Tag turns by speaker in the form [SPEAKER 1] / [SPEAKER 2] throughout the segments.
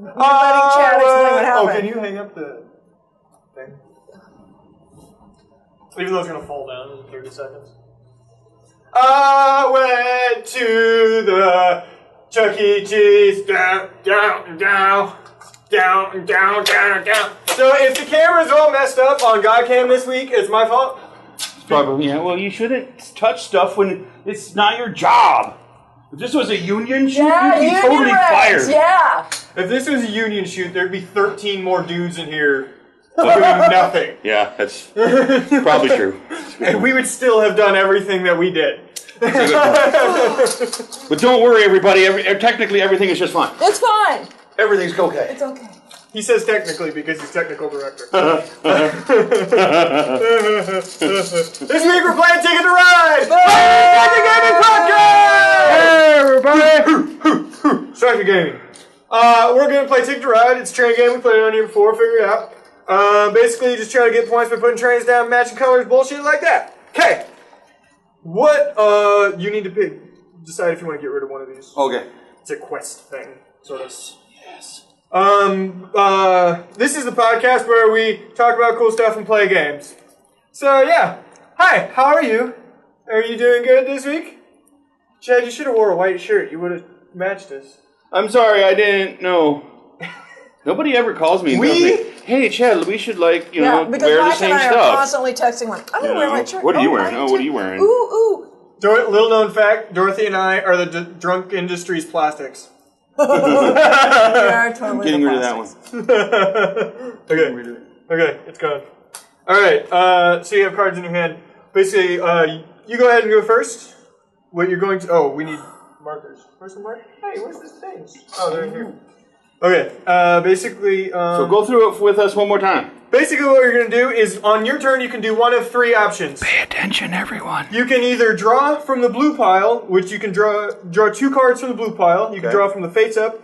[SPEAKER 1] You're letting Chad explain what happened.
[SPEAKER 2] Oh, can you hang up the thing? Even though it's going to fall down in 30 seconds. I went to the Chuck E. Cheese, down. So if the camera's all messed up on Godcam this week, it's my fault.
[SPEAKER 3] Probably, yeah. Well, you shouldn't touch stuff when it's not your job. If this was a union shoot, you'd be totally fired.
[SPEAKER 1] Yeah.
[SPEAKER 2] If this was a union shoot, there'd be 13 more dudes in here doing nothing.
[SPEAKER 3] Yeah, that's probably true.
[SPEAKER 2] And we would still have done everything that we did.
[SPEAKER 3] But don't worry, everybody. Technically, everything is just fine.
[SPEAKER 1] It's fine.
[SPEAKER 3] Everything's okay.
[SPEAKER 1] It's okay.
[SPEAKER 2] He says technically because he's technical director. This week we're playing Ticket to Ride! Striker Gaming Podcast! Hey, everybody! Striker Gaming. We're going to play Ticket to Ride. It's a train game. We played it on here before. Figure it out. Basically, you just try to get points by putting trains down, matching colors, bullshit like that. Okay. What you need to decide if you want to get rid of one of these.
[SPEAKER 3] Okay.
[SPEAKER 2] It's a quest thing, sort of. Yes. This is the podcast where we talk about cool stuff and play games. So yeah. Hi, how are you? Are you doing good this week? Chad, you should have wore a white shirt. You would have matched us.
[SPEAKER 3] I'm sorry, I didn't know. Nobody ever calls me and tells me, hey, Chad, we should, wear the same stuff.
[SPEAKER 1] because Mike and I are constantly texting one. I'm going to wear a white shirt.
[SPEAKER 3] What are you wearing? Oh, what are you wearing?
[SPEAKER 1] Ooh.
[SPEAKER 2] Little known fact, Dorothy and I are the Drunk Industries plastics.
[SPEAKER 1] We are totally
[SPEAKER 3] Getting rid of that one.
[SPEAKER 2] Okay, it's gone. Alright, so you have cards in your hand. Basically, you go ahead and go first. What you're going to... Oh, we need markers. Where's the marker? Hey, where's this thing? Oh, they're in here. Okay, basically...
[SPEAKER 3] so go through it with us one more time.
[SPEAKER 2] Basically what you're going to do is, on your turn, you can do one of three options.
[SPEAKER 3] Pay attention, everyone.
[SPEAKER 2] You can either draw from the blue pile, which you can draw 2 cards from the blue pile. You can draw from the face up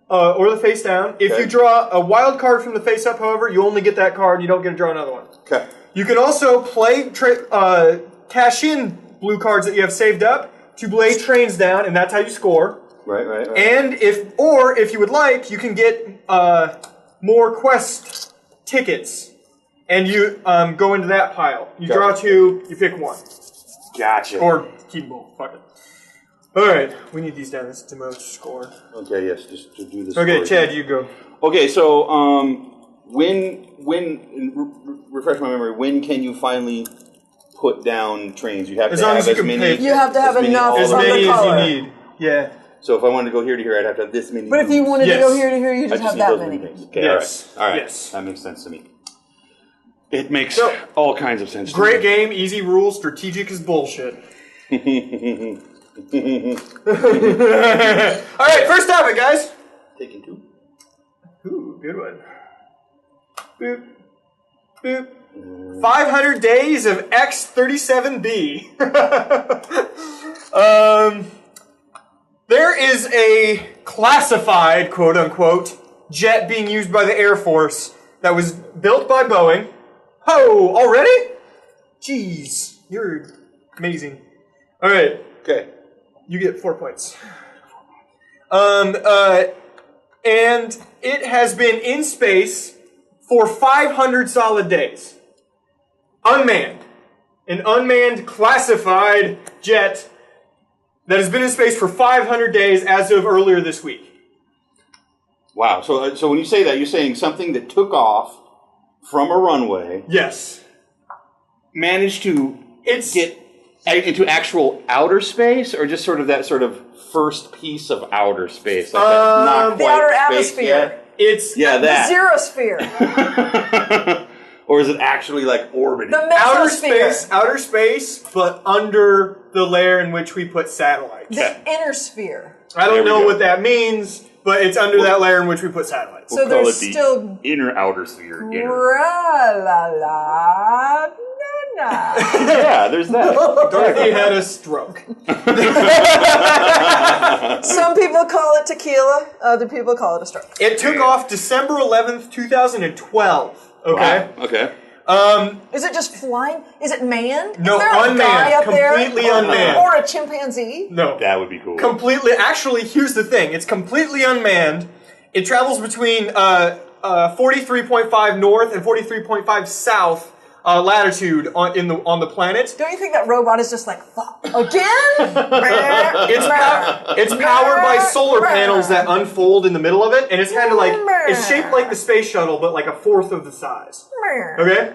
[SPEAKER 2] or the face down. If you draw a wild card from the face up, however, you only get that card. You don't get to draw another one.
[SPEAKER 3] Okay.
[SPEAKER 2] You can also play cash in blue cards that you have saved up to lay trains down, and that's how you score.
[SPEAKER 3] Right.
[SPEAKER 2] And if you would like, you can get more quest tickets, and you go into that pile. You draw 2, you pick 1.
[SPEAKER 3] Gotcha.
[SPEAKER 2] Or keep them both. Fuck it. Alright, we need these down. This is Demo's score.
[SPEAKER 3] Okay, yes, just to do this.
[SPEAKER 2] Okay, Chad, you go.
[SPEAKER 3] Okay, so refresh my memory, when can you finally put down trains? You have to have as many.
[SPEAKER 1] You have to have enough
[SPEAKER 2] as many as you need. Yeah.
[SPEAKER 3] So if I wanted to go here to here, I'd have to have this many.
[SPEAKER 1] But if you wanted to go here to here, you just have that many.
[SPEAKER 3] Okay,
[SPEAKER 2] yes.
[SPEAKER 3] All right.
[SPEAKER 2] Yes.
[SPEAKER 3] That makes sense to me. It makes all kinds of sense to me.
[SPEAKER 2] Great game, easy rules, strategic as bullshit. Alright, first topic, guys.
[SPEAKER 3] Taking 2.
[SPEAKER 2] Ooh, good one. Boop. Boop. 500 days of X-37B. There is a classified, quote-unquote, jet being used by the Air Force that was built by Boeing. Oh, already? Jeez, you're amazing. All right.
[SPEAKER 3] Okay.
[SPEAKER 2] You get 4 points. And it has been in space for 500 solid days. Unmanned. An unmanned classified jet that has been in space for 500 days as of earlier this week.
[SPEAKER 3] Wow. So when you say that, you're saying something that took off from a runway.
[SPEAKER 2] Yes.
[SPEAKER 3] Managed to get into actual outer space, or just sort of that sort of first piece of outer space? Like that's not
[SPEAKER 1] the
[SPEAKER 3] quite
[SPEAKER 1] outer
[SPEAKER 3] space
[SPEAKER 1] atmosphere.
[SPEAKER 3] Yet?
[SPEAKER 1] The zerosphere.
[SPEAKER 3] Or is it actually like orbiting?
[SPEAKER 1] The mesosphere.
[SPEAKER 2] Outer space, but under the layer in which we put satellites.
[SPEAKER 1] The inner sphere.
[SPEAKER 2] I don't know what that means, but it's under that layer in which we put satellites.
[SPEAKER 1] So there's still
[SPEAKER 3] inner outer sphere.
[SPEAKER 1] Yeah,
[SPEAKER 3] there's that.
[SPEAKER 2] Dorothy had a stroke.
[SPEAKER 1] Some people call it tequila. Other people call it a stroke.
[SPEAKER 2] It took off December 11th, 2012. Okay.
[SPEAKER 3] Wow. Okay.
[SPEAKER 1] Is it just flying? Is it manned?
[SPEAKER 2] No,
[SPEAKER 1] is there a
[SPEAKER 2] unmanned.
[SPEAKER 1] guy up
[SPEAKER 2] Completely
[SPEAKER 1] there?
[SPEAKER 2] unmanned.
[SPEAKER 1] Or a chimpanzee?
[SPEAKER 2] No.
[SPEAKER 3] That would be cool.
[SPEAKER 2] Completely. Actually, here's the thing. It's completely unmanned. It travels between 43.5 north and 43.5 south latitude on the planet.
[SPEAKER 1] Don't you think that robot is just like, fuck, again?
[SPEAKER 2] It's powered by solar panels that unfold in the middle of it, and it's kind of like, it's shaped like the space shuttle, but like a fourth of the size. Okay?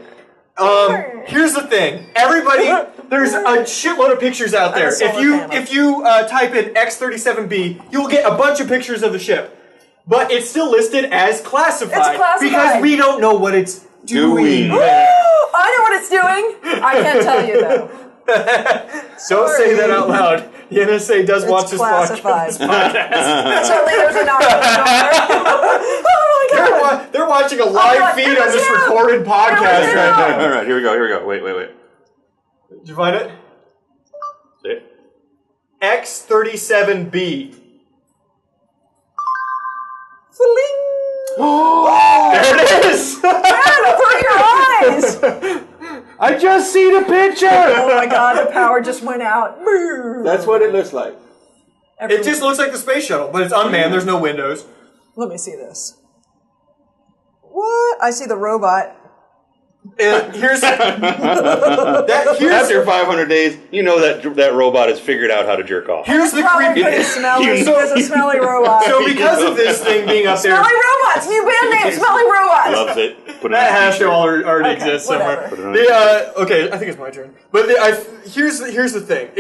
[SPEAKER 2] Here's the thing. Everybody, there's a shitload of pictures out there. If you type in X-37B, you'll get a bunch of pictures of the ship. But it's still listed as classified.
[SPEAKER 1] It's classified.
[SPEAKER 2] Because we don't know what it's doing.
[SPEAKER 1] I know what it's doing. I can't tell you, though.
[SPEAKER 2] Don't say that out loud. The NSA does watch this podcast.
[SPEAKER 1] Certainly there's a number. Oh, my God.
[SPEAKER 2] They're watching a live feed on this recorded podcast right now.
[SPEAKER 3] All right, here we go. Wait.
[SPEAKER 2] Did you find it?
[SPEAKER 3] Say it.
[SPEAKER 2] X-37B.
[SPEAKER 1] There
[SPEAKER 2] it is!
[SPEAKER 1] Man, open your eyes!
[SPEAKER 3] I just seen a picture!
[SPEAKER 1] Oh my God, the power just went out.
[SPEAKER 3] That's what it looks like.
[SPEAKER 2] It just looks like the space shuttle, but it's unmanned, there's no windows.
[SPEAKER 1] Let me see this. What? I see the robot.
[SPEAKER 3] After 500 days, you know that robot has figured out how to jerk off.
[SPEAKER 2] Here's the creepy thing.
[SPEAKER 1] There's a smelly robot.
[SPEAKER 2] So because of this thing being up there...
[SPEAKER 1] Smelly robots! New band name, Smelly Robots!
[SPEAKER 3] Loves it.
[SPEAKER 2] That has to already exist somewhere. Okay, I think it's my turn. But here's the thing.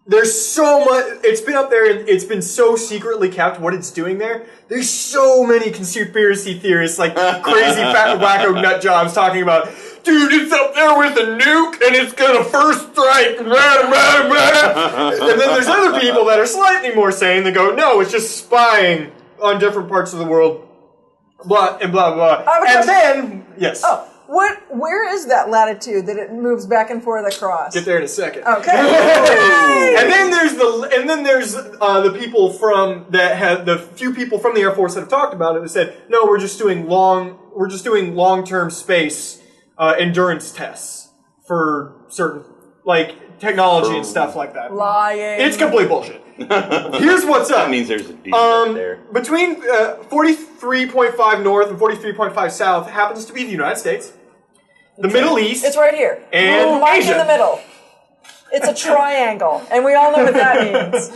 [SPEAKER 2] There's so much... It's been up there and it's been so secretly kept what it's doing there. There's so many conspiracy theorists, like crazy fat wacko nut jobs talking about, dude, it's up there with a nuke and it's gonna first strike. And then there's other people that are slightly more sane that go, no, it's just spying on different parts of the world. Blah, and blah, blah. And then, yes.
[SPEAKER 1] Oh. Where is that latitude that it moves back and forth across?
[SPEAKER 2] Get there in a second.
[SPEAKER 1] Okay.
[SPEAKER 2] And then there's the people from the few people from the Air Force that have talked about it that said, no, we're just doing long-term space endurance tests for certain technology and stuff like that.
[SPEAKER 1] Lying.
[SPEAKER 2] It's complete bullshit. Here's what's up.
[SPEAKER 3] That means there's a deal up there.
[SPEAKER 2] Between 43.5 north and 43.5 south happens to be the United States. The Middle East.
[SPEAKER 1] It's right here.
[SPEAKER 2] And
[SPEAKER 1] Mike
[SPEAKER 2] Asia.
[SPEAKER 1] in the middle. It's a triangle, and we all know what that means.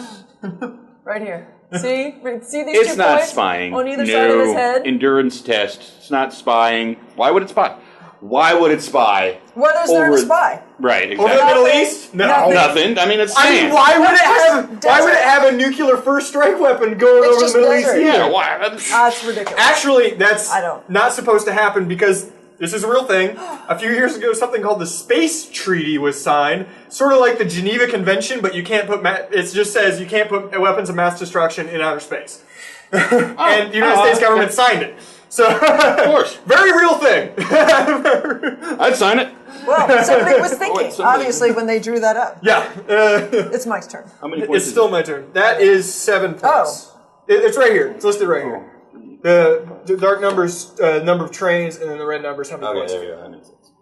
[SPEAKER 1] Right here. See these 2 points?
[SPEAKER 3] It's not spying.
[SPEAKER 1] On either side of his head?
[SPEAKER 3] Endurance test. It's not spying. Why would it spy? What is there to
[SPEAKER 1] spy?
[SPEAKER 3] Right, exactly.
[SPEAKER 2] Over the Middle East? No.
[SPEAKER 3] Nothing. I mean, it's sand.
[SPEAKER 2] why would it have a nuclear first strike weapon going over the Middle East?
[SPEAKER 3] Yeah, why?
[SPEAKER 1] That's ridiculous.
[SPEAKER 2] Actually, that's not supposed to happen because this is a real thing. A few years ago, something called the Space Treaty was signed, sort of like the Geneva Convention, but you can't put it just says you can't put weapons of mass destruction in outer space. And the United States government signed it. So,
[SPEAKER 3] of course.
[SPEAKER 2] Very real thing.
[SPEAKER 3] I'd sign it.
[SPEAKER 1] Well, somebody was thinking, obviously, when they drew that up.
[SPEAKER 2] Yeah.
[SPEAKER 1] It's Mike's turn.
[SPEAKER 3] How many points
[SPEAKER 2] It's still my turn. That is 7 points. It's right here. It's listed right here. The dark numbers, number of trains, and then the red numbers, how many points.
[SPEAKER 3] Okay, there we go. That makes sense.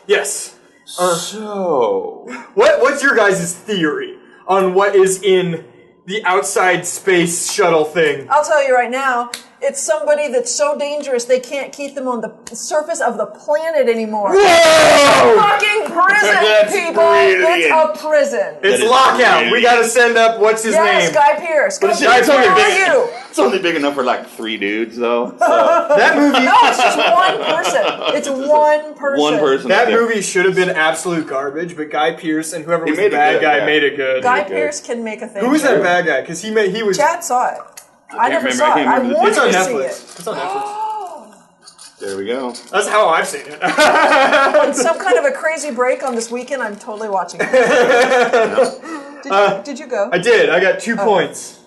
[SPEAKER 2] Yes.
[SPEAKER 3] So...
[SPEAKER 2] What's your guys' theory on what is in the outside space shuttle thing?
[SPEAKER 1] I'll tell you right now. It's somebody that's so dangerous they can't keep them on the surface of the planet anymore.
[SPEAKER 2] Whoa!
[SPEAKER 1] It's a fucking prison, people.
[SPEAKER 3] Brilliant.
[SPEAKER 1] It's a prison.
[SPEAKER 2] It's lockout.
[SPEAKER 3] brilliant.
[SPEAKER 2] We gotta send up, what's his name?
[SPEAKER 1] Guy Pearce.
[SPEAKER 3] It's only big enough for like 3 dudes, though. So.
[SPEAKER 2] That movie...
[SPEAKER 1] No, it's just one person. It's one person.
[SPEAKER 3] One person.
[SPEAKER 2] That movie should have been absolute garbage, but Guy Pearce and whoever was the
[SPEAKER 3] made it
[SPEAKER 2] bad
[SPEAKER 3] good,
[SPEAKER 2] guy
[SPEAKER 3] yeah.
[SPEAKER 2] made it good.
[SPEAKER 1] Guy Pearce can make a thing.
[SPEAKER 2] Who was that bad guy? Because he was...
[SPEAKER 1] Chad saw it. I never
[SPEAKER 3] remember.
[SPEAKER 1] saw it. I wanted
[SPEAKER 2] It's on
[SPEAKER 1] to see
[SPEAKER 2] Netflix.
[SPEAKER 1] it.
[SPEAKER 2] It's on Netflix.
[SPEAKER 3] There we go.
[SPEAKER 2] That's how I've seen it.
[SPEAKER 1] On some kind of a crazy break on this weekend, I'm totally watching it. Did you go?
[SPEAKER 2] I did. I got 2 points.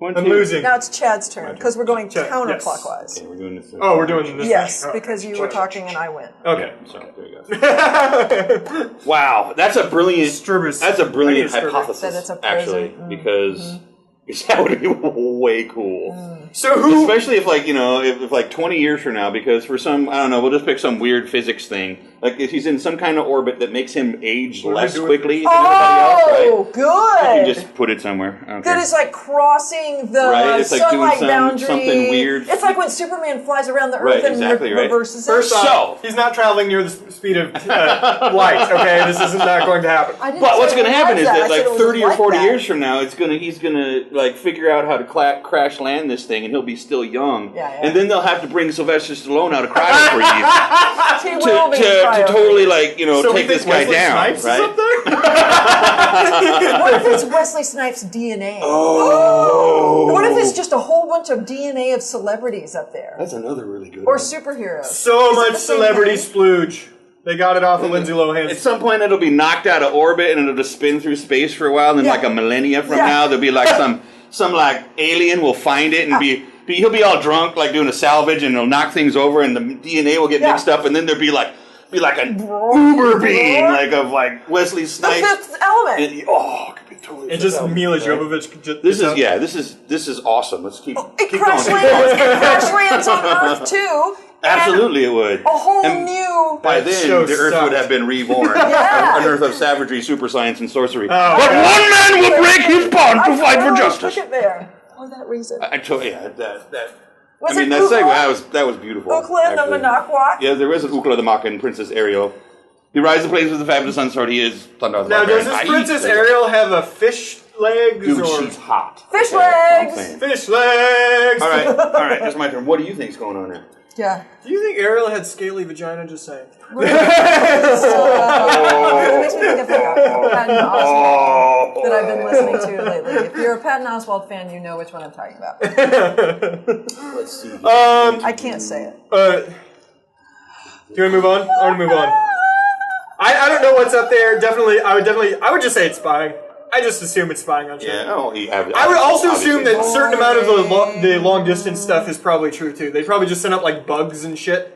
[SPEAKER 2] I'm losing.
[SPEAKER 1] Now it's Chad's turn, because we're going
[SPEAKER 2] Chad,
[SPEAKER 1] counterclockwise.
[SPEAKER 3] Okay, we're doing this.
[SPEAKER 2] Oh, we're doing this.
[SPEAKER 1] Yes,
[SPEAKER 2] Oh.
[SPEAKER 1] because you were talking and I went.
[SPEAKER 2] Okay.
[SPEAKER 3] So, there we go. Wow, that's a brilliant.
[SPEAKER 2] Strubbers.
[SPEAKER 3] That's a brilliant
[SPEAKER 2] I need a
[SPEAKER 3] hypothesis,
[SPEAKER 1] That it's a prison.
[SPEAKER 3] actually, because that would be way cool.
[SPEAKER 2] So who?
[SPEAKER 3] Especially if, like, if like 20 years from now, because for some, I don't know, we'll just pick some weird physics thing. Like if he's in some kind of orbit that makes him age less
[SPEAKER 2] doing?
[SPEAKER 3] quickly than everybody else, right?
[SPEAKER 1] Good.
[SPEAKER 3] You just put it somewhere. I don't
[SPEAKER 1] Good
[SPEAKER 3] care.
[SPEAKER 1] is like crossing the
[SPEAKER 3] Right, it's like
[SPEAKER 1] sunlight
[SPEAKER 3] doing
[SPEAKER 1] boundary.
[SPEAKER 3] something weird.
[SPEAKER 1] It's like when Superman flies around the Earth
[SPEAKER 3] Right,
[SPEAKER 1] and
[SPEAKER 3] exactly, right.
[SPEAKER 1] reverses it.
[SPEAKER 2] First off,
[SPEAKER 3] So-
[SPEAKER 2] he's not traveling near the speed of light. Okay, this isn't not going to happen.
[SPEAKER 1] I didn't
[SPEAKER 3] But what's
[SPEAKER 1] say
[SPEAKER 3] going to
[SPEAKER 1] it
[SPEAKER 3] happen
[SPEAKER 1] was
[SPEAKER 3] is that
[SPEAKER 1] I said
[SPEAKER 3] like
[SPEAKER 1] it was
[SPEAKER 3] 30 or
[SPEAKER 1] like
[SPEAKER 3] 40
[SPEAKER 1] that.
[SPEAKER 3] years from now, he's gonna like figure out how to crash land this thing, and he'll be still young.
[SPEAKER 1] Yeah, yeah.
[SPEAKER 3] And then they'll have to bring Sylvester Stallone out of cryo freeze
[SPEAKER 1] He will be
[SPEAKER 3] to
[SPEAKER 1] cryo.
[SPEAKER 3] totally like
[SPEAKER 2] So we
[SPEAKER 3] take this
[SPEAKER 2] think
[SPEAKER 3] guy
[SPEAKER 2] Wesley
[SPEAKER 3] down,
[SPEAKER 2] Snipes is
[SPEAKER 3] right?
[SPEAKER 2] up there?
[SPEAKER 1] What if it's Wesley Snipes' DNA?
[SPEAKER 3] Oh,
[SPEAKER 1] What if it's just a whole bunch of DNA of celebrities up there?
[SPEAKER 3] that's another really good
[SPEAKER 1] Or
[SPEAKER 3] one.
[SPEAKER 1] superheroes?
[SPEAKER 2] So
[SPEAKER 1] Is it
[SPEAKER 2] much
[SPEAKER 1] the same
[SPEAKER 2] celebrity
[SPEAKER 1] thing?
[SPEAKER 2] splooge. They got it off of Lindsay Lohan.
[SPEAKER 3] At some point, it'll be knocked out of orbit and it'll just spin through space for a while. And then,
[SPEAKER 1] Yeah.
[SPEAKER 3] like a millennia from
[SPEAKER 1] Yeah.
[SPEAKER 3] now, there'll be like some like alien will find it and he'll be all drunk, like doing a salvage, and he'll knock things over, and the DNA will get
[SPEAKER 1] Yeah.
[SPEAKER 3] mixed up, and then there'll be like an uber being of Wesley
[SPEAKER 1] The
[SPEAKER 3] Snipes.
[SPEAKER 1] Fifth Element.
[SPEAKER 3] And, it could be totally.
[SPEAKER 2] And just
[SPEAKER 3] Fifth
[SPEAKER 2] Mila
[SPEAKER 3] Element, right?
[SPEAKER 2] Jovovich. Just,
[SPEAKER 3] This is awesome. Let's keep
[SPEAKER 1] It
[SPEAKER 3] keep
[SPEAKER 1] crash
[SPEAKER 3] going.
[SPEAKER 1] lands on Earth too. and
[SPEAKER 3] Absolutely, it would.
[SPEAKER 1] A whole
[SPEAKER 3] And
[SPEAKER 1] new.
[SPEAKER 3] By
[SPEAKER 2] That
[SPEAKER 3] then,
[SPEAKER 2] show
[SPEAKER 3] the Earth
[SPEAKER 2] sucked.
[SPEAKER 3] would have been reborn.
[SPEAKER 1] Yeah.
[SPEAKER 3] An Earth of savagery, super science, and sorcery.
[SPEAKER 2] Oh,
[SPEAKER 3] But
[SPEAKER 2] God.
[SPEAKER 3] one man will break his bond to fight for justice.
[SPEAKER 1] Took it there for that reason.
[SPEAKER 3] I told you that.
[SPEAKER 1] Was
[SPEAKER 3] I mean,
[SPEAKER 1] it
[SPEAKER 3] that
[SPEAKER 1] Ukla?
[SPEAKER 3] segue, that was beautiful.
[SPEAKER 1] Ukla the
[SPEAKER 3] actually.
[SPEAKER 1] Monokwak?
[SPEAKER 3] Yeah, there is an Ukla the Maka and Princess Ariel. He rides the plains with the fabulous unsword. He is Thunder.
[SPEAKER 2] Now, does this Princess Ariel have a fish legs
[SPEAKER 3] Dude,
[SPEAKER 2] or
[SPEAKER 3] she's hot.
[SPEAKER 1] Fish
[SPEAKER 3] Okay, that's what I'm
[SPEAKER 1] legs!
[SPEAKER 3] saying.
[SPEAKER 2] fish legs?
[SPEAKER 3] All right, it's my turn. What do you think's going on here?
[SPEAKER 1] Yeah.
[SPEAKER 2] Do you think Ariel had scaly vagina? Just saying.
[SPEAKER 1] It makes me think of like a Patton Oswalt that I've been listening to lately. If you're a Patton Oswalt fan, you know which one I'm talking about.
[SPEAKER 3] Let's see.
[SPEAKER 1] I can't say it.
[SPEAKER 2] Do you want to move on? I want to move on. I don't know what's up there. I would just say it's spying. I just assume it's spying on shit.
[SPEAKER 3] Yeah,
[SPEAKER 2] I would also assume that a
[SPEAKER 3] obviously.
[SPEAKER 2] certain amount of the long distance stuff is probably true too. They probably just send up like bugs and shit.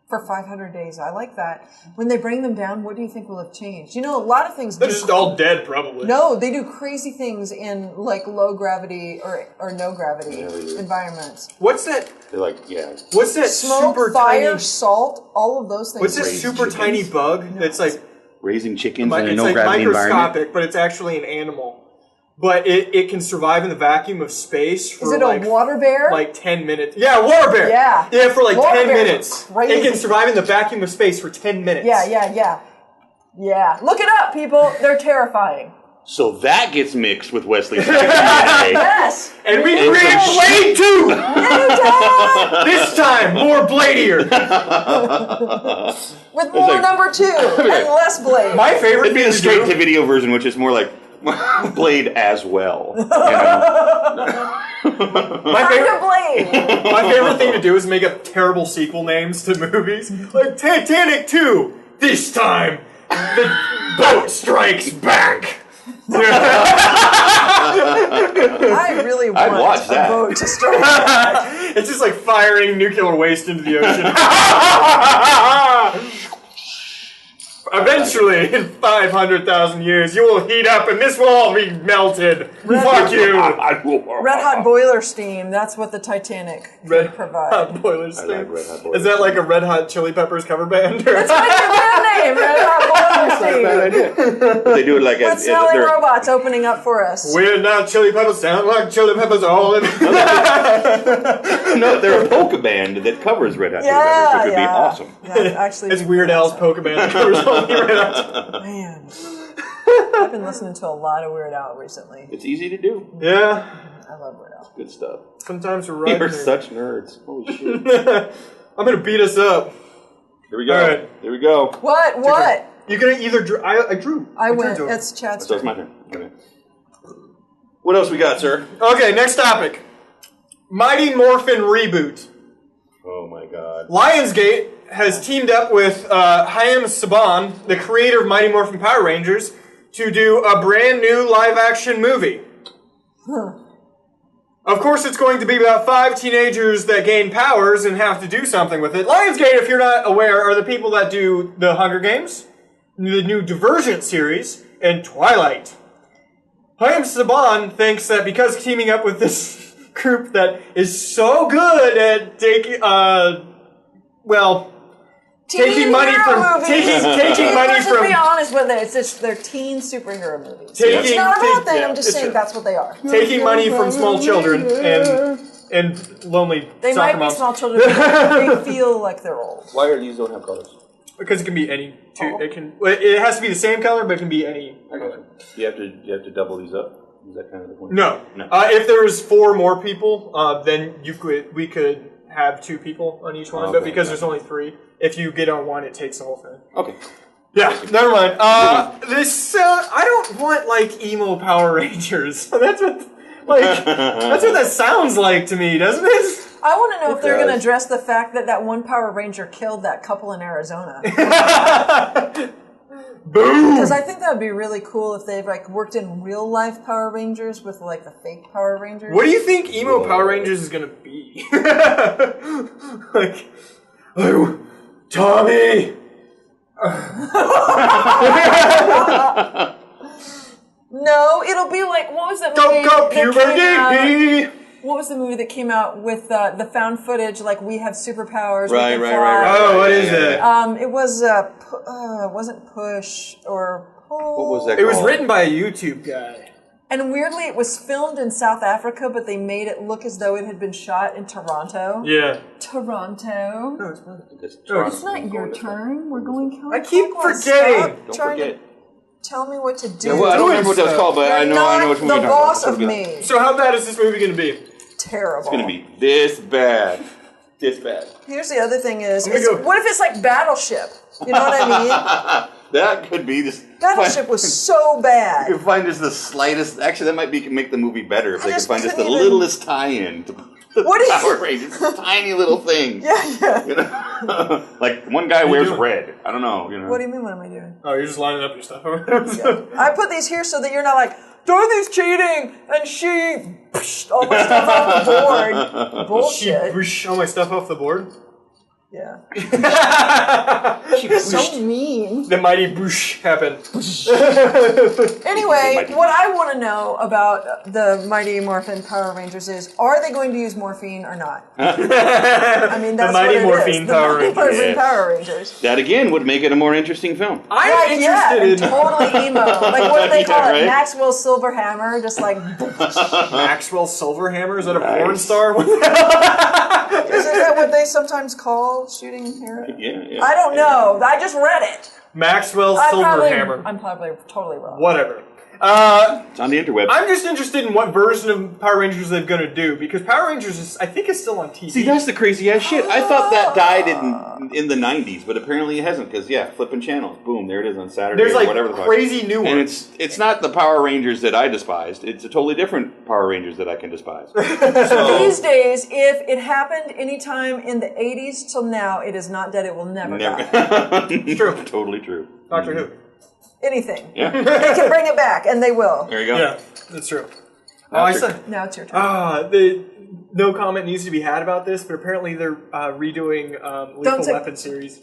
[SPEAKER 1] For 500 days. I like that. When they bring them down, what do you think will have changed? You know, a lot of things
[SPEAKER 2] They're just all dead, probably.
[SPEAKER 1] No, they do crazy things in like low gravity or no gravity environments.
[SPEAKER 2] What's that?
[SPEAKER 3] They're like, yeah.
[SPEAKER 2] What's that
[SPEAKER 1] Smoke,
[SPEAKER 2] super
[SPEAKER 1] fire,
[SPEAKER 2] tiny?
[SPEAKER 1] salt, all of those things.
[SPEAKER 2] What's this
[SPEAKER 3] Raised
[SPEAKER 2] super
[SPEAKER 3] chickens?
[SPEAKER 2] tiny bug that's like
[SPEAKER 3] Raising chickens in a
[SPEAKER 2] it's
[SPEAKER 3] no
[SPEAKER 2] like
[SPEAKER 3] gravity environment.
[SPEAKER 2] microscopic, but it's actually an animal. But it can survive in the vacuum of space for
[SPEAKER 1] Is it
[SPEAKER 2] like
[SPEAKER 1] a water bear?
[SPEAKER 2] like 10 minutes. Yeah, water bear.
[SPEAKER 1] Yeah.
[SPEAKER 2] Yeah, for like
[SPEAKER 1] Water
[SPEAKER 2] 10
[SPEAKER 1] bears are
[SPEAKER 2] minutes.
[SPEAKER 1] crazy.
[SPEAKER 2] It can survive in the vacuum of space for 10 minutes.
[SPEAKER 1] Yeah. Look it up, people. They're terrifying.
[SPEAKER 3] So that gets mixed with Wesley Snipes.
[SPEAKER 1] Yes.
[SPEAKER 2] And we
[SPEAKER 3] And
[SPEAKER 2] create
[SPEAKER 3] some
[SPEAKER 2] Blade 2!
[SPEAKER 1] Anytime.
[SPEAKER 2] This time, more bladier.
[SPEAKER 1] With more
[SPEAKER 3] like-
[SPEAKER 1] number 2 and less blade.
[SPEAKER 2] My favorite
[SPEAKER 3] It'd be
[SPEAKER 2] thing
[SPEAKER 3] the
[SPEAKER 2] to do.
[SPEAKER 3] straight-to-video version, which is more like Blade as well. You know?
[SPEAKER 2] My favorite,
[SPEAKER 1] Blade.
[SPEAKER 2] my favorite thing to do is make up terrible sequel names to movies. Like Titanic 2. This time, the boat strikes back.
[SPEAKER 1] I really want
[SPEAKER 3] watch
[SPEAKER 1] a
[SPEAKER 3] that.
[SPEAKER 1] boat to strike.
[SPEAKER 2] It's just like firing nuclear waste into the ocean. Eventually, in 500,000 years, you will heat up and this will all be melted. Fuck you.
[SPEAKER 1] Red hot boiler steam. That's what the Titanic could provide.
[SPEAKER 2] Hot Boiler
[SPEAKER 3] I
[SPEAKER 2] Steam.
[SPEAKER 3] like Red Hot Boiler
[SPEAKER 2] Is that like a Red Hot Chili Peppers cover band?
[SPEAKER 1] That's my new band name, Red Hot Boiler Steam.
[SPEAKER 3] They do it like
[SPEAKER 1] With smelling robots opening up for us.
[SPEAKER 2] We're not Chili Peppers, sound like Chili Peppers all in.
[SPEAKER 3] No, they're a polka band that covers Red Hot Chili
[SPEAKER 1] Yeah,
[SPEAKER 3] Peppers, which would be
[SPEAKER 1] yeah.
[SPEAKER 3] awesome.
[SPEAKER 1] That actually,
[SPEAKER 2] It's Weird Al's polka band that covers only Red Hot.
[SPEAKER 1] man. I've been listening to a lot of Weird Al recently.
[SPEAKER 3] It's easy to do.
[SPEAKER 2] Yeah,
[SPEAKER 1] I love Weird Al.
[SPEAKER 3] Good stuff.
[SPEAKER 2] sometimes we're right.
[SPEAKER 3] You're such nerds. Holy shit.
[SPEAKER 2] I'm gonna beat us up.
[SPEAKER 3] Here we go.
[SPEAKER 2] All right.
[SPEAKER 3] Here we go.
[SPEAKER 1] What?
[SPEAKER 2] You can either drew. I drew.
[SPEAKER 1] I went.
[SPEAKER 2] drew.
[SPEAKER 1] It's Chad's
[SPEAKER 3] So it's
[SPEAKER 1] turn.
[SPEAKER 3] my turn. Okay. What else we got, sir?
[SPEAKER 2] Okay, next topic. Mighty Morphin reboot.
[SPEAKER 3] Oh my god.
[SPEAKER 2] Lionsgate has teamed up with Hayam Saban, the creator of Mighty Morphin Power Rangers, to do a brand new live-action movie. Of course, it's going to be about 5 teenagers that gain powers and have to do something with it. Lionsgate, if you're not aware, are the people that do The Hunger Games, the new Divergent series, and Twilight. Hayam Saban thinks that because teaming up with this group that is so good at taking, taking money from taking money
[SPEAKER 1] Let's
[SPEAKER 2] from
[SPEAKER 1] be honest with it. It's just they're teen superhero movies.
[SPEAKER 2] Taking-
[SPEAKER 1] It's not a bad thing.
[SPEAKER 2] yeah,
[SPEAKER 1] I'm just
[SPEAKER 2] it's
[SPEAKER 1] saying
[SPEAKER 2] true.
[SPEAKER 1] that's what they are.
[SPEAKER 2] taking money from small children and lonely
[SPEAKER 1] They
[SPEAKER 2] soccer
[SPEAKER 1] might be
[SPEAKER 2] moms.
[SPEAKER 1] small children, but they feel like they're old.
[SPEAKER 3] Why are these don't have colors?
[SPEAKER 2] Because it can be any two. It can. Well, it has to be the same color, but it can be any.
[SPEAKER 3] I got you. You have to double these up. Is that kind of the point?
[SPEAKER 2] No.
[SPEAKER 3] No.
[SPEAKER 2] If there was 4 more people, then we could have 2 people on each one.
[SPEAKER 3] Okay,
[SPEAKER 2] But because there's only 3, if you get on one, it takes the whole thing.
[SPEAKER 3] Okay.
[SPEAKER 2] Yeah, never mind. This I don't want like emo Power Rangers. That's what that sounds like to me, doesn't it?
[SPEAKER 1] I want to know if they're
[SPEAKER 3] does.
[SPEAKER 1] going to address the fact that one Power Ranger killed that couple in Arizona.
[SPEAKER 2] Boom.
[SPEAKER 1] Because I think that would be really cool if they've like worked in real life Power Rangers with like the fake Power Rangers.
[SPEAKER 2] What do you think emo Power Rangers is gonna be? like, oh, Tommy.
[SPEAKER 1] No, it'll be like, what was that movie?
[SPEAKER 2] Don't go
[SPEAKER 1] that came out-
[SPEAKER 2] puberty.
[SPEAKER 1] What was the movie that came out with the found footage? Like we have superpowers.
[SPEAKER 3] Right,
[SPEAKER 1] we can
[SPEAKER 3] right,
[SPEAKER 1] fly.
[SPEAKER 3] right, right.
[SPEAKER 2] Oh, what is it?
[SPEAKER 1] It was wasn't Push or Pull.
[SPEAKER 3] What was that
[SPEAKER 2] It was
[SPEAKER 3] called?
[SPEAKER 2] written by a YouTube guy.
[SPEAKER 1] And weirdly, it was filmed in South Africa, but they made it look as though it had been shot in Toronto.
[SPEAKER 2] Yeah.
[SPEAKER 1] Toronto.
[SPEAKER 2] No, it's not.
[SPEAKER 1] It's not your turn. We're going counterclockwise.
[SPEAKER 2] I keep forgetting.
[SPEAKER 1] Stop
[SPEAKER 3] Don't
[SPEAKER 1] trying
[SPEAKER 3] forget.
[SPEAKER 1] to tell me what to do.
[SPEAKER 3] Yeah, well, I don't remember what that was called, but I
[SPEAKER 1] You're
[SPEAKER 3] know
[SPEAKER 1] not
[SPEAKER 3] which movie
[SPEAKER 1] the
[SPEAKER 3] you're talking
[SPEAKER 1] boss
[SPEAKER 3] about.
[SPEAKER 1] of me.
[SPEAKER 2] So how bad is this movie going to be?
[SPEAKER 1] Terrible.
[SPEAKER 3] It's gonna be this bad. This bad.
[SPEAKER 1] Here's the other thing is,
[SPEAKER 2] I'm gonna go-
[SPEAKER 1] what if it's like Battleship? You know what I mean?
[SPEAKER 3] That could be this.
[SPEAKER 1] Battleship was so
[SPEAKER 3] You
[SPEAKER 1] bad.
[SPEAKER 3] could find just the slightest. Actually, that might make the movie better if
[SPEAKER 1] I
[SPEAKER 3] they could
[SPEAKER 1] just
[SPEAKER 3] find just the
[SPEAKER 1] couldn't even-
[SPEAKER 3] littlest tie-in to the
[SPEAKER 1] What is-
[SPEAKER 3] Power Rangers. It's a tiny little thing.
[SPEAKER 1] Yeah.
[SPEAKER 3] You know? Like one guy wears
[SPEAKER 2] doing?
[SPEAKER 3] red. I don't know. You know.
[SPEAKER 1] What do you mean? What am I doing?
[SPEAKER 2] Oh, you're just lining up your stuff.
[SPEAKER 1] I put these here so that you're not like, Dorothy's cheating, and she all my stuff off the board. Bullshit.
[SPEAKER 2] Whoosh, all my stuff off the board.
[SPEAKER 1] Yeah.
[SPEAKER 2] She
[SPEAKER 1] So mean.
[SPEAKER 2] The mighty boosh happened.
[SPEAKER 1] Anyway, what I want to know about the Mighty Morphin Power Rangers is, are they going to use morphine or not? I mean, that's
[SPEAKER 2] Mighty
[SPEAKER 1] what it
[SPEAKER 2] Morphine
[SPEAKER 1] is.
[SPEAKER 2] Power
[SPEAKER 1] The Mighty
[SPEAKER 2] Rangers.
[SPEAKER 1] Morphin
[SPEAKER 3] Yes.
[SPEAKER 1] Power Rangers.
[SPEAKER 3] That again would make it a more interesting film.
[SPEAKER 2] I'm
[SPEAKER 1] Like, yeah,
[SPEAKER 2] interested in
[SPEAKER 1] totally emo. Like, what do they call
[SPEAKER 3] Yeah,
[SPEAKER 1] it?
[SPEAKER 3] right?
[SPEAKER 1] Maxwell Silver Hammer? Just like,
[SPEAKER 2] Maxwell Silverhammer. Is that a porn
[SPEAKER 3] Nice.
[SPEAKER 2] star?
[SPEAKER 1] isn't that what they sometimes call shooting here?
[SPEAKER 3] Yeah.
[SPEAKER 1] I don't know. I just read it.
[SPEAKER 2] Maxwell
[SPEAKER 1] I'm
[SPEAKER 2] Silverhammer.
[SPEAKER 1] probably totally wrong.
[SPEAKER 2] Whatever.
[SPEAKER 3] It's on the interweb.
[SPEAKER 2] I'm just interested in what version of Power Rangers they're going to do, because Power Rangers I think is still on TV.
[SPEAKER 3] See, that's the crazy ass shit. I thought that died in the 90s, but apparently it hasn't, because, flipping channels. Boom, there it is on Saturday
[SPEAKER 2] There's
[SPEAKER 3] or
[SPEAKER 2] like
[SPEAKER 3] whatever the fuck.
[SPEAKER 2] crazy new
[SPEAKER 3] And
[SPEAKER 2] ones.
[SPEAKER 3] it's not the Power Rangers that I despised. It's a totally different Power Rangers that I can despise.
[SPEAKER 1] These days, if it happened anytime in the 80s till now, it is not dead. It will never die.
[SPEAKER 2] It's true.
[SPEAKER 3] Totally true.
[SPEAKER 2] Doctor Who.
[SPEAKER 1] Anything.
[SPEAKER 3] Yeah.
[SPEAKER 1] They can bring it back, and they will.
[SPEAKER 3] There you go.
[SPEAKER 2] Yeah, that's true. Oh, I said.
[SPEAKER 1] Now it's your turn.
[SPEAKER 2] No comment needs to be had about this, but apparently they're redoing Lethal
[SPEAKER 1] say-
[SPEAKER 2] Weapon series.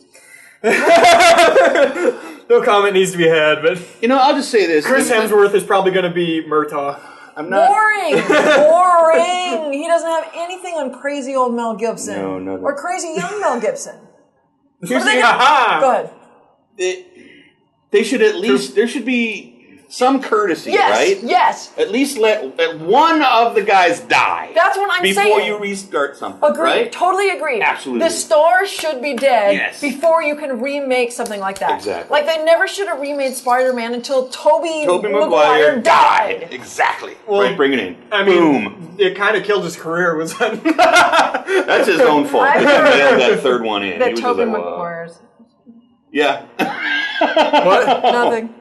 [SPEAKER 2] No comment needs to be had, but
[SPEAKER 3] You know, I'll just say this.
[SPEAKER 2] Chris Hemsworth is probably going to be Murtaugh.
[SPEAKER 3] I'm not.
[SPEAKER 1] Boring! Boring! He doesn't have anything on crazy old Mel Gibson.
[SPEAKER 3] No, nothing.
[SPEAKER 1] Or crazy young Mel Gibson.
[SPEAKER 2] You're
[SPEAKER 1] are they
[SPEAKER 2] saying,
[SPEAKER 1] gonna-
[SPEAKER 2] aha!
[SPEAKER 1] Go ahead.
[SPEAKER 3] They should at least. There should be some courtesy,
[SPEAKER 1] Yes,
[SPEAKER 3] right?
[SPEAKER 1] yes.
[SPEAKER 3] At least let one of the guys die.
[SPEAKER 1] That's what I'm
[SPEAKER 3] before
[SPEAKER 1] saying.
[SPEAKER 3] you restart something.
[SPEAKER 1] Agreed.
[SPEAKER 3] Right?
[SPEAKER 1] Totally agreed.
[SPEAKER 3] Absolutely.
[SPEAKER 1] The stars should be dead
[SPEAKER 3] Yes.
[SPEAKER 1] before you can remake something like that.
[SPEAKER 3] Exactly.
[SPEAKER 1] Like they never should have remade Spider-Man until Tobey
[SPEAKER 3] Maguire
[SPEAKER 1] died.
[SPEAKER 3] Exactly.
[SPEAKER 2] Well,
[SPEAKER 3] right, bring it in.
[SPEAKER 2] I mean,
[SPEAKER 3] Boom.
[SPEAKER 2] it kind of killed his career. Was that?
[SPEAKER 3] That's his own fault.
[SPEAKER 1] I
[SPEAKER 3] He
[SPEAKER 1] heard
[SPEAKER 3] nailed that third one in. He
[SPEAKER 1] That
[SPEAKER 3] was
[SPEAKER 1] Tobey
[SPEAKER 3] just like, whoa.
[SPEAKER 1] Maguire's.
[SPEAKER 3] Yeah.
[SPEAKER 2] What?
[SPEAKER 1] Nothing.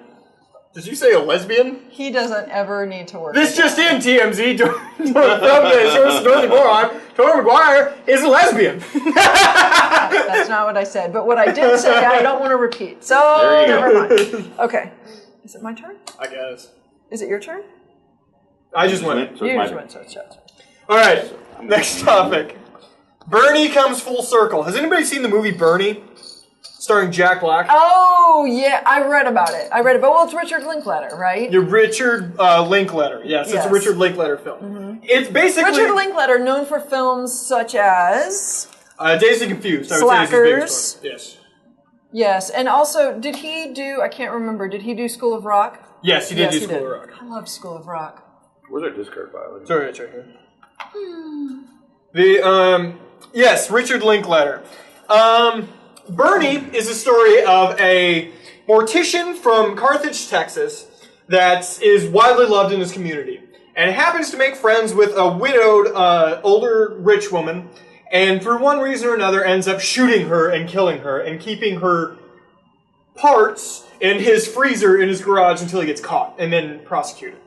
[SPEAKER 2] Did you say a lesbian?
[SPEAKER 1] He doesn't ever need to work.
[SPEAKER 2] This just in, TMZ. From the source Dorothy Boron, Tobey Maguire is a lesbian.
[SPEAKER 1] That's not what I said. But what I did say, I don't want to repeat. So
[SPEAKER 3] There you
[SPEAKER 1] never
[SPEAKER 3] go.
[SPEAKER 1] mind. Okay. Is it my turn?
[SPEAKER 2] I guess.
[SPEAKER 1] Is it your turn?
[SPEAKER 2] I just went.
[SPEAKER 3] So
[SPEAKER 1] You
[SPEAKER 3] it's my
[SPEAKER 1] just
[SPEAKER 3] turn.
[SPEAKER 1] went, so it's yours.
[SPEAKER 2] All right. Next topic. Bernie comes full circle. Has anybody seen the movie Bernie, starring Jack Black?
[SPEAKER 1] Oh, yeah. I read about it. But well, it's Richard Linklater, right?
[SPEAKER 2] Your Richard Linklater. Yes, it's
[SPEAKER 1] Yes.
[SPEAKER 2] a Richard Linklater film. It's basically
[SPEAKER 1] Richard Linklater, known for films such as...
[SPEAKER 2] Dazed and Confused. I would say is his biggest
[SPEAKER 1] Slackers.
[SPEAKER 2] one. Yes.
[SPEAKER 1] Yes, and also, did he do, I can't remember, did he do School of Rock?
[SPEAKER 2] Yes, he did do School of Rock.
[SPEAKER 1] I love School of Rock.
[SPEAKER 3] Where's our discard file?
[SPEAKER 2] Sorry, it's right here. Yes, Richard Linklater. Bernie is a story of a mortician from Carthage, Texas, that is widely loved in his community. And happens to make friends with a widowed, older, rich woman, and through one reason or another ends up shooting her and killing her, and keeping her parts in his freezer in his garage until he gets caught, and then prosecuted.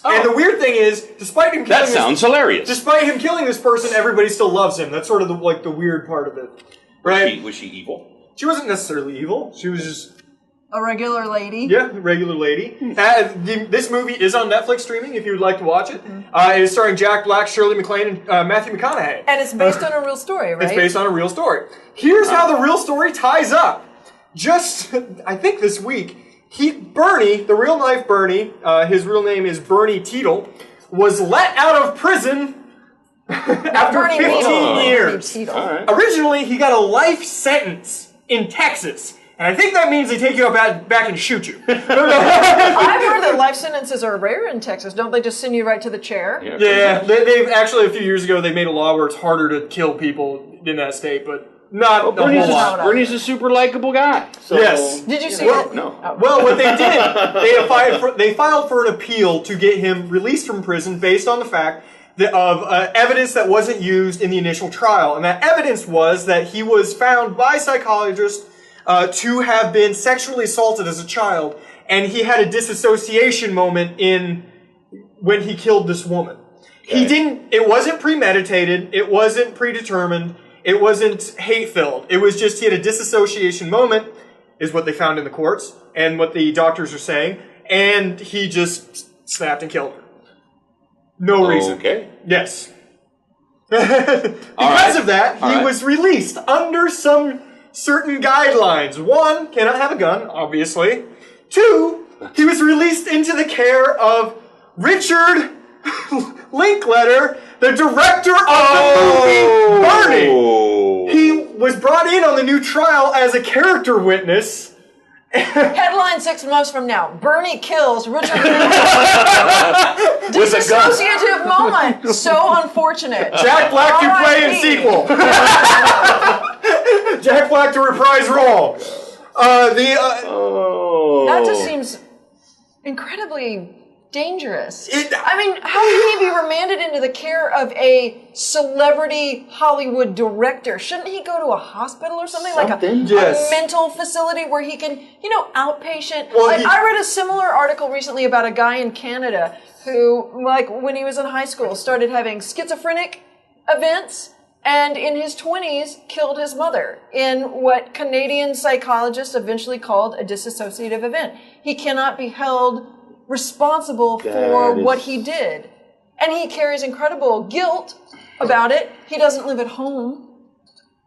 [SPEAKER 2] Oh. And the weird thing is, despite him killing
[SPEAKER 3] hilarious.
[SPEAKER 2] Despite him killing this person, everybody still loves him. That's sort of the weird part of it, right?
[SPEAKER 3] Was she evil?
[SPEAKER 2] She wasn't necessarily evil. She was just
[SPEAKER 1] a regular lady.
[SPEAKER 2] Yeah, a regular lady. This movie is on Netflix streaming if you would like to watch it. It is starring Jack Black, Shirley MacLaine, and Matthew McConaughey.
[SPEAKER 1] And it's based on a real story, right?
[SPEAKER 2] It's based on a real story. Here's how the real story ties up. Just, I think this week, Bernie, the real life Bernie, his real name is Bernie Teetle, was let out of prison after 15 years.
[SPEAKER 3] Right.
[SPEAKER 2] Originally, he got a life sentence in Texas. And I think that means they take you back and shoot you.
[SPEAKER 1] I've heard that life sentences are rare in Texas. Don't they just send you right to the chair?
[SPEAKER 2] Yeah, they've actually, a few years ago, they made a law where it's harder to kill people in that state, but not a whole lot.
[SPEAKER 3] Bernie's a super likable guy. So,
[SPEAKER 2] yes.
[SPEAKER 1] Did you see it?
[SPEAKER 3] No.
[SPEAKER 1] Oh.
[SPEAKER 2] Well, what they did, they filed for an appeal to get him released from prison based on the fact of evidence that wasn't used in the initial trial. And that evidence was that he was found by psychologists to have been sexually assaulted as a child, and he had a disassociation moment when he killed this woman. Okay. It wasn't premeditated, it wasn't predetermined, it wasn't hate-filled. It was just he had a disassociation moment, is what they found in the courts, and what the doctors are saying, and he just snapped and killed her. No reason.
[SPEAKER 3] Okay.
[SPEAKER 2] Yes. Because of that, he was released under some certain guidelines. 1, cannot have a gun, obviously. 2, he was released into the care of Richard Linklater, the director of the movie Bernie. He was brought in on the new trial as a character witness.
[SPEAKER 1] Headline 6 months from now: Bernie kills Richard Linklater.
[SPEAKER 3] With a gun.
[SPEAKER 1] Dissociative moment. So unfortunate.
[SPEAKER 2] Jack Black to play in sequel. Jack Black to reprise role.
[SPEAKER 1] That just seems incredibly dangerous. I mean, how can he be remanded into the care of a celebrity Hollywood director? Shouldn't he go to a hospital or something? Like a mental facility where he can, outpatient?
[SPEAKER 2] Well,
[SPEAKER 1] I read a similar article recently about a guy in Canada who, when he was in high school, started having schizophrenic events, and in his 20s killed his mother in what Canadian psychologists eventually called a dissociative event. He cannot be held responsible for what he did. And he carries incredible guilt about it. He doesn't live at home,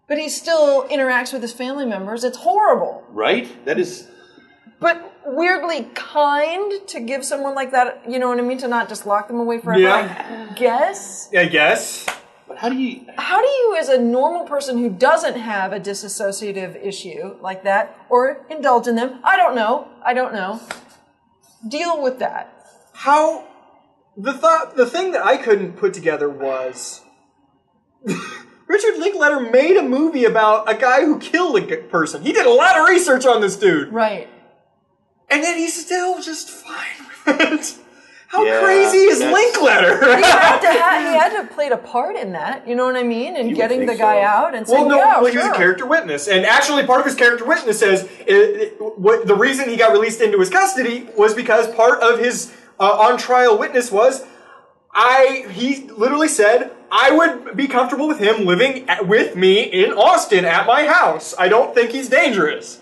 [SPEAKER 1] but he still interacts with his family members. It's horrible.
[SPEAKER 3] Right? That is...
[SPEAKER 1] But weirdly kind to give someone like that, you know what I mean, to not just lock them away forever, I guess.
[SPEAKER 2] I guess.
[SPEAKER 3] But how do you,
[SPEAKER 1] as a normal person who doesn't have a dissociative issue like that, or indulge in them, I don't know, deal with that?
[SPEAKER 2] The thing that I couldn't put together was Richard Linklater made a movie about a guy who killed a person. He did a lot of research on this dude.
[SPEAKER 1] Right.
[SPEAKER 2] And then he's still just fine with it. How crazy is Linklater?
[SPEAKER 1] He had to play a part in that, you know what I mean? And getting the guy out and saying,
[SPEAKER 2] he was a character witness. And actually part of his character witness says the reason he got released into his custody was because part of his on-trial witness was, he literally said, I would be comfortable with him living with me in Austin at my house. I don't think he's dangerous.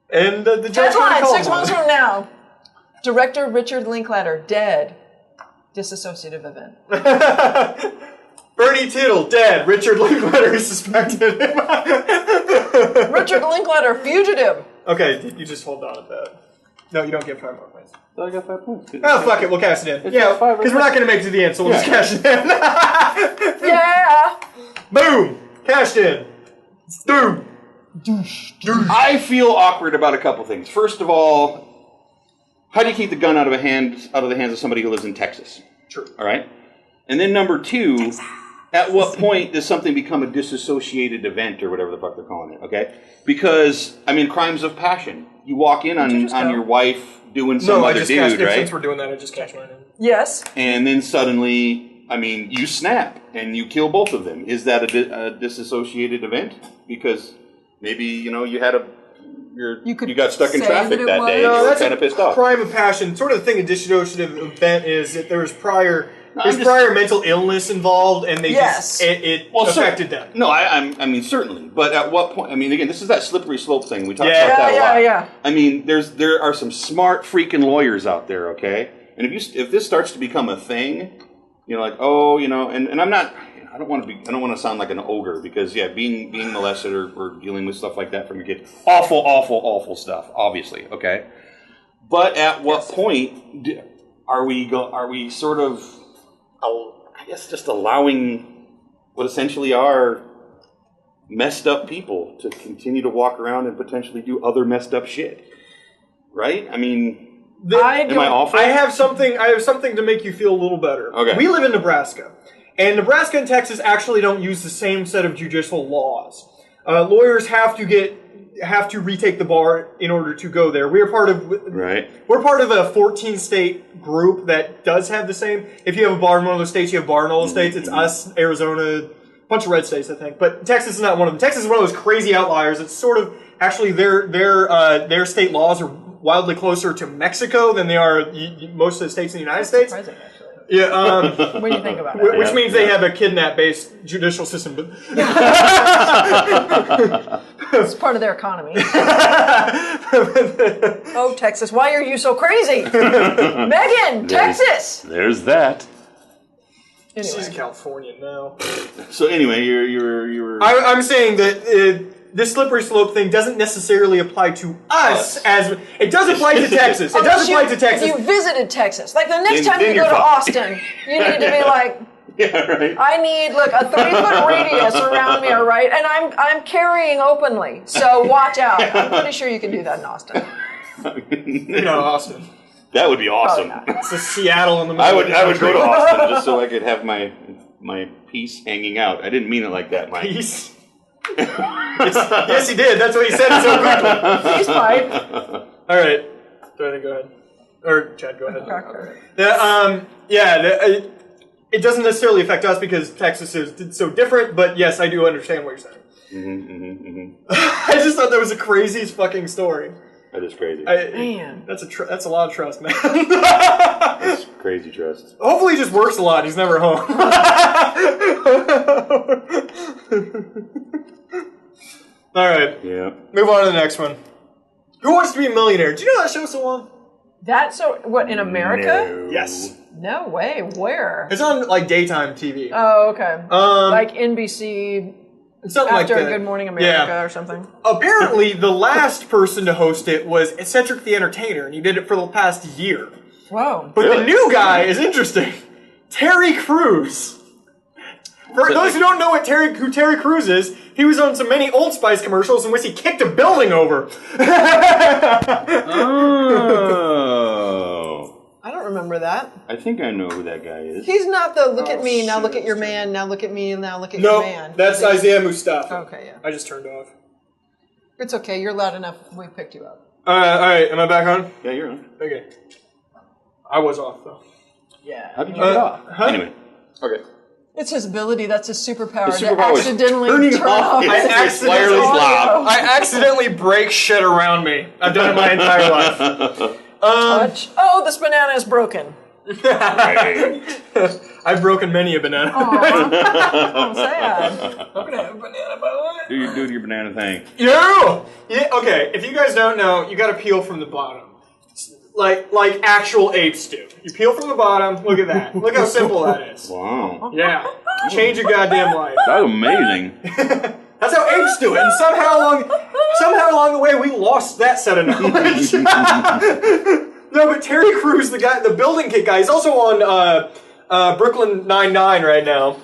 [SPEAKER 2] And the judge
[SPEAKER 1] Headline, 6 months from now. Director Richard Linklater, dead. Dissociative event.
[SPEAKER 2] Bernie Tittle, dead. Richard Linklater is suspected.
[SPEAKER 1] Richard Linklater, fugitive.
[SPEAKER 2] Okay, you just hold on to that. No, you don't get 5 more points.
[SPEAKER 3] I got 5 points.
[SPEAKER 2] Oh, fuck it, we'll cash it in. Yeah, because we're not going to make it to the end, so we'll just cash it in.
[SPEAKER 1] Yeah.
[SPEAKER 2] Boom! Cashed in. Boom!
[SPEAKER 3] I feel awkward about a couple things. First of all, how do you keep the gun out of the hands of somebody who lives in Texas?
[SPEAKER 2] True.
[SPEAKER 3] All right. And then number two, Texas. At what point does something become a disassociated event or whatever the fuck they're calling it? Okay. Because I mean, crimes of passion. You walk in on your wife doing some other dude, right?
[SPEAKER 2] Since we're doing that, I just cashed mine in.
[SPEAKER 1] Yes.
[SPEAKER 3] And then suddenly, I mean, you snap and you kill both of them. Is that a disassociated event? Because maybe you had you got stuck in traffic that day and you were kind of pissed off.
[SPEAKER 2] Crime of passion. Sort of the thing a dissociative event is that there was prior mental illness involved, and it affected them.
[SPEAKER 3] No, I mean certainly, but at what point? I mean, again, this is that slippery slope thing. We talked about that a lot.
[SPEAKER 1] Yeah.
[SPEAKER 3] I mean, there are some smart freaking lawyers out there, okay? And if this starts to become a thing, like and I'm not. I don't want to sound like an ogre because being molested or dealing with stuff like that from your kid, awful stuff, obviously, okay. But at what point are we sort of, I guess, just allowing what essentially are messed up people to continue to walk around and potentially do other messed up shit, right? I mean, am I awful?
[SPEAKER 2] I have something to make you feel a little better.
[SPEAKER 3] Okay.
[SPEAKER 2] We live in Nebraska. And Nebraska and Texas actually don't use the same set of judicial laws. Lawyers have to retake the bar in order to go there. We're part of a 14-state group that does have the same. If you have a bar in one of those states, you have a bar in all those states. It's us, Arizona, a bunch of red states, I think. But Texas is not one of them. Texas is one of those crazy outliers. It's sort of actually their state laws are wildly closer to Mexico than they are most of the states in the United States.
[SPEAKER 1] Surprising, actually.
[SPEAKER 2] Yeah,
[SPEAKER 1] when you think about it.
[SPEAKER 2] Which means they have a kidnap-based judicial system. But
[SPEAKER 1] it's part of their economy. Oh, Texas, why are you so crazy? Megan, Texas!
[SPEAKER 3] There's that.
[SPEAKER 1] Anyway.
[SPEAKER 2] She's in California now.
[SPEAKER 3] So anyway, you're
[SPEAKER 2] I'm saying that this slippery slope thing doesn't necessarily apply to us as it does apply to Texas. It does apply to Texas.
[SPEAKER 1] If you visited Texas, like the next time you go to Austin, you need to be like,
[SPEAKER 3] yeah, right.
[SPEAKER 1] I need a 3-foot radius around me, all right? And I'm carrying openly, so watch out. I'm pretty sure you can do that in Austin.
[SPEAKER 2] Austin.
[SPEAKER 3] That would be awesome.
[SPEAKER 2] It's a Seattle in the middle.
[SPEAKER 3] I would go to Austin just so I could have my piece hanging out. I didn't mean it like that, Mike.
[SPEAKER 2] Piece. Yes, he did. That's what he said so quickly.
[SPEAKER 1] He's fine.
[SPEAKER 2] All right. Go ahead. Or Chad, go ahead.
[SPEAKER 1] Okay.
[SPEAKER 2] It doesn't necessarily affect us because Texas is so different, but yes, I do understand what you're saying. I just thought that was the craziest fucking story.
[SPEAKER 3] That is crazy.
[SPEAKER 1] Man.
[SPEAKER 2] That's a lot of trust, man.
[SPEAKER 3] That's crazy trust.
[SPEAKER 2] Hopefully he just works a lot. He's never home. All right.
[SPEAKER 3] Yeah.
[SPEAKER 2] Move on to the next one. Who Wants to Be a Millionaire? Do you know that show so long?
[SPEAKER 1] That's what, in America?
[SPEAKER 3] No.
[SPEAKER 2] Yes.
[SPEAKER 1] No way. Where?
[SPEAKER 2] It's on daytime TV.
[SPEAKER 1] Oh, okay. Like NBC.
[SPEAKER 2] Something
[SPEAKER 1] After
[SPEAKER 2] like that.
[SPEAKER 1] Good Morning America or something.
[SPEAKER 2] Apparently, the last person to host it was Cedric the Entertainer, and he did it for the past year.
[SPEAKER 1] Whoa.
[SPEAKER 2] But the new guy is interesting. Terry Crews. For those who don't know who Terry Crews is, he was on so many Old Spice commercials in which he kicked a building over.
[SPEAKER 3] Oh.
[SPEAKER 1] I don't remember that.
[SPEAKER 3] I think I know who that guy is.
[SPEAKER 1] He's not the look at me, now look at your man, now look at me, now look at your man.
[SPEAKER 2] No, that's Isaiah Mustafa.
[SPEAKER 1] Okay, yeah.
[SPEAKER 2] I just turned off.
[SPEAKER 1] It's okay, you're loud enough. We picked you up.
[SPEAKER 2] All right, am I back on?
[SPEAKER 3] Yeah, you're on.
[SPEAKER 2] Okay. I was off, though.
[SPEAKER 1] Yeah.
[SPEAKER 3] How did you get off? Anyway. Okay.
[SPEAKER 1] It's his ability, that's his superpower.
[SPEAKER 3] His superpower
[SPEAKER 1] to accidentally
[SPEAKER 3] turning
[SPEAKER 1] turn
[SPEAKER 3] off
[SPEAKER 1] off
[SPEAKER 3] his
[SPEAKER 1] his
[SPEAKER 3] wireless loud.
[SPEAKER 2] I accidentally break shit around me. I've done it my entire life.
[SPEAKER 1] touch. Oh, this banana is broken.
[SPEAKER 2] I've broken many a banana.
[SPEAKER 1] I'm sad.
[SPEAKER 2] I'm gonna have a banana, by the way.
[SPEAKER 3] Do your banana thing.
[SPEAKER 2] Yeah, okay, if you guys don't know, you gotta peel from the bottom. Like actual apes do. You peel from the bottom, look at that. Look how simple that is.
[SPEAKER 3] Wow.
[SPEAKER 2] Yeah. Change your goddamn life.
[SPEAKER 3] That's amazing.
[SPEAKER 2] That's how apes do it, and somehow along the way we lost that set of knowledge. No, but Terry Crews, the building kit guy, he's also on Brooklyn Nine-Nine right now.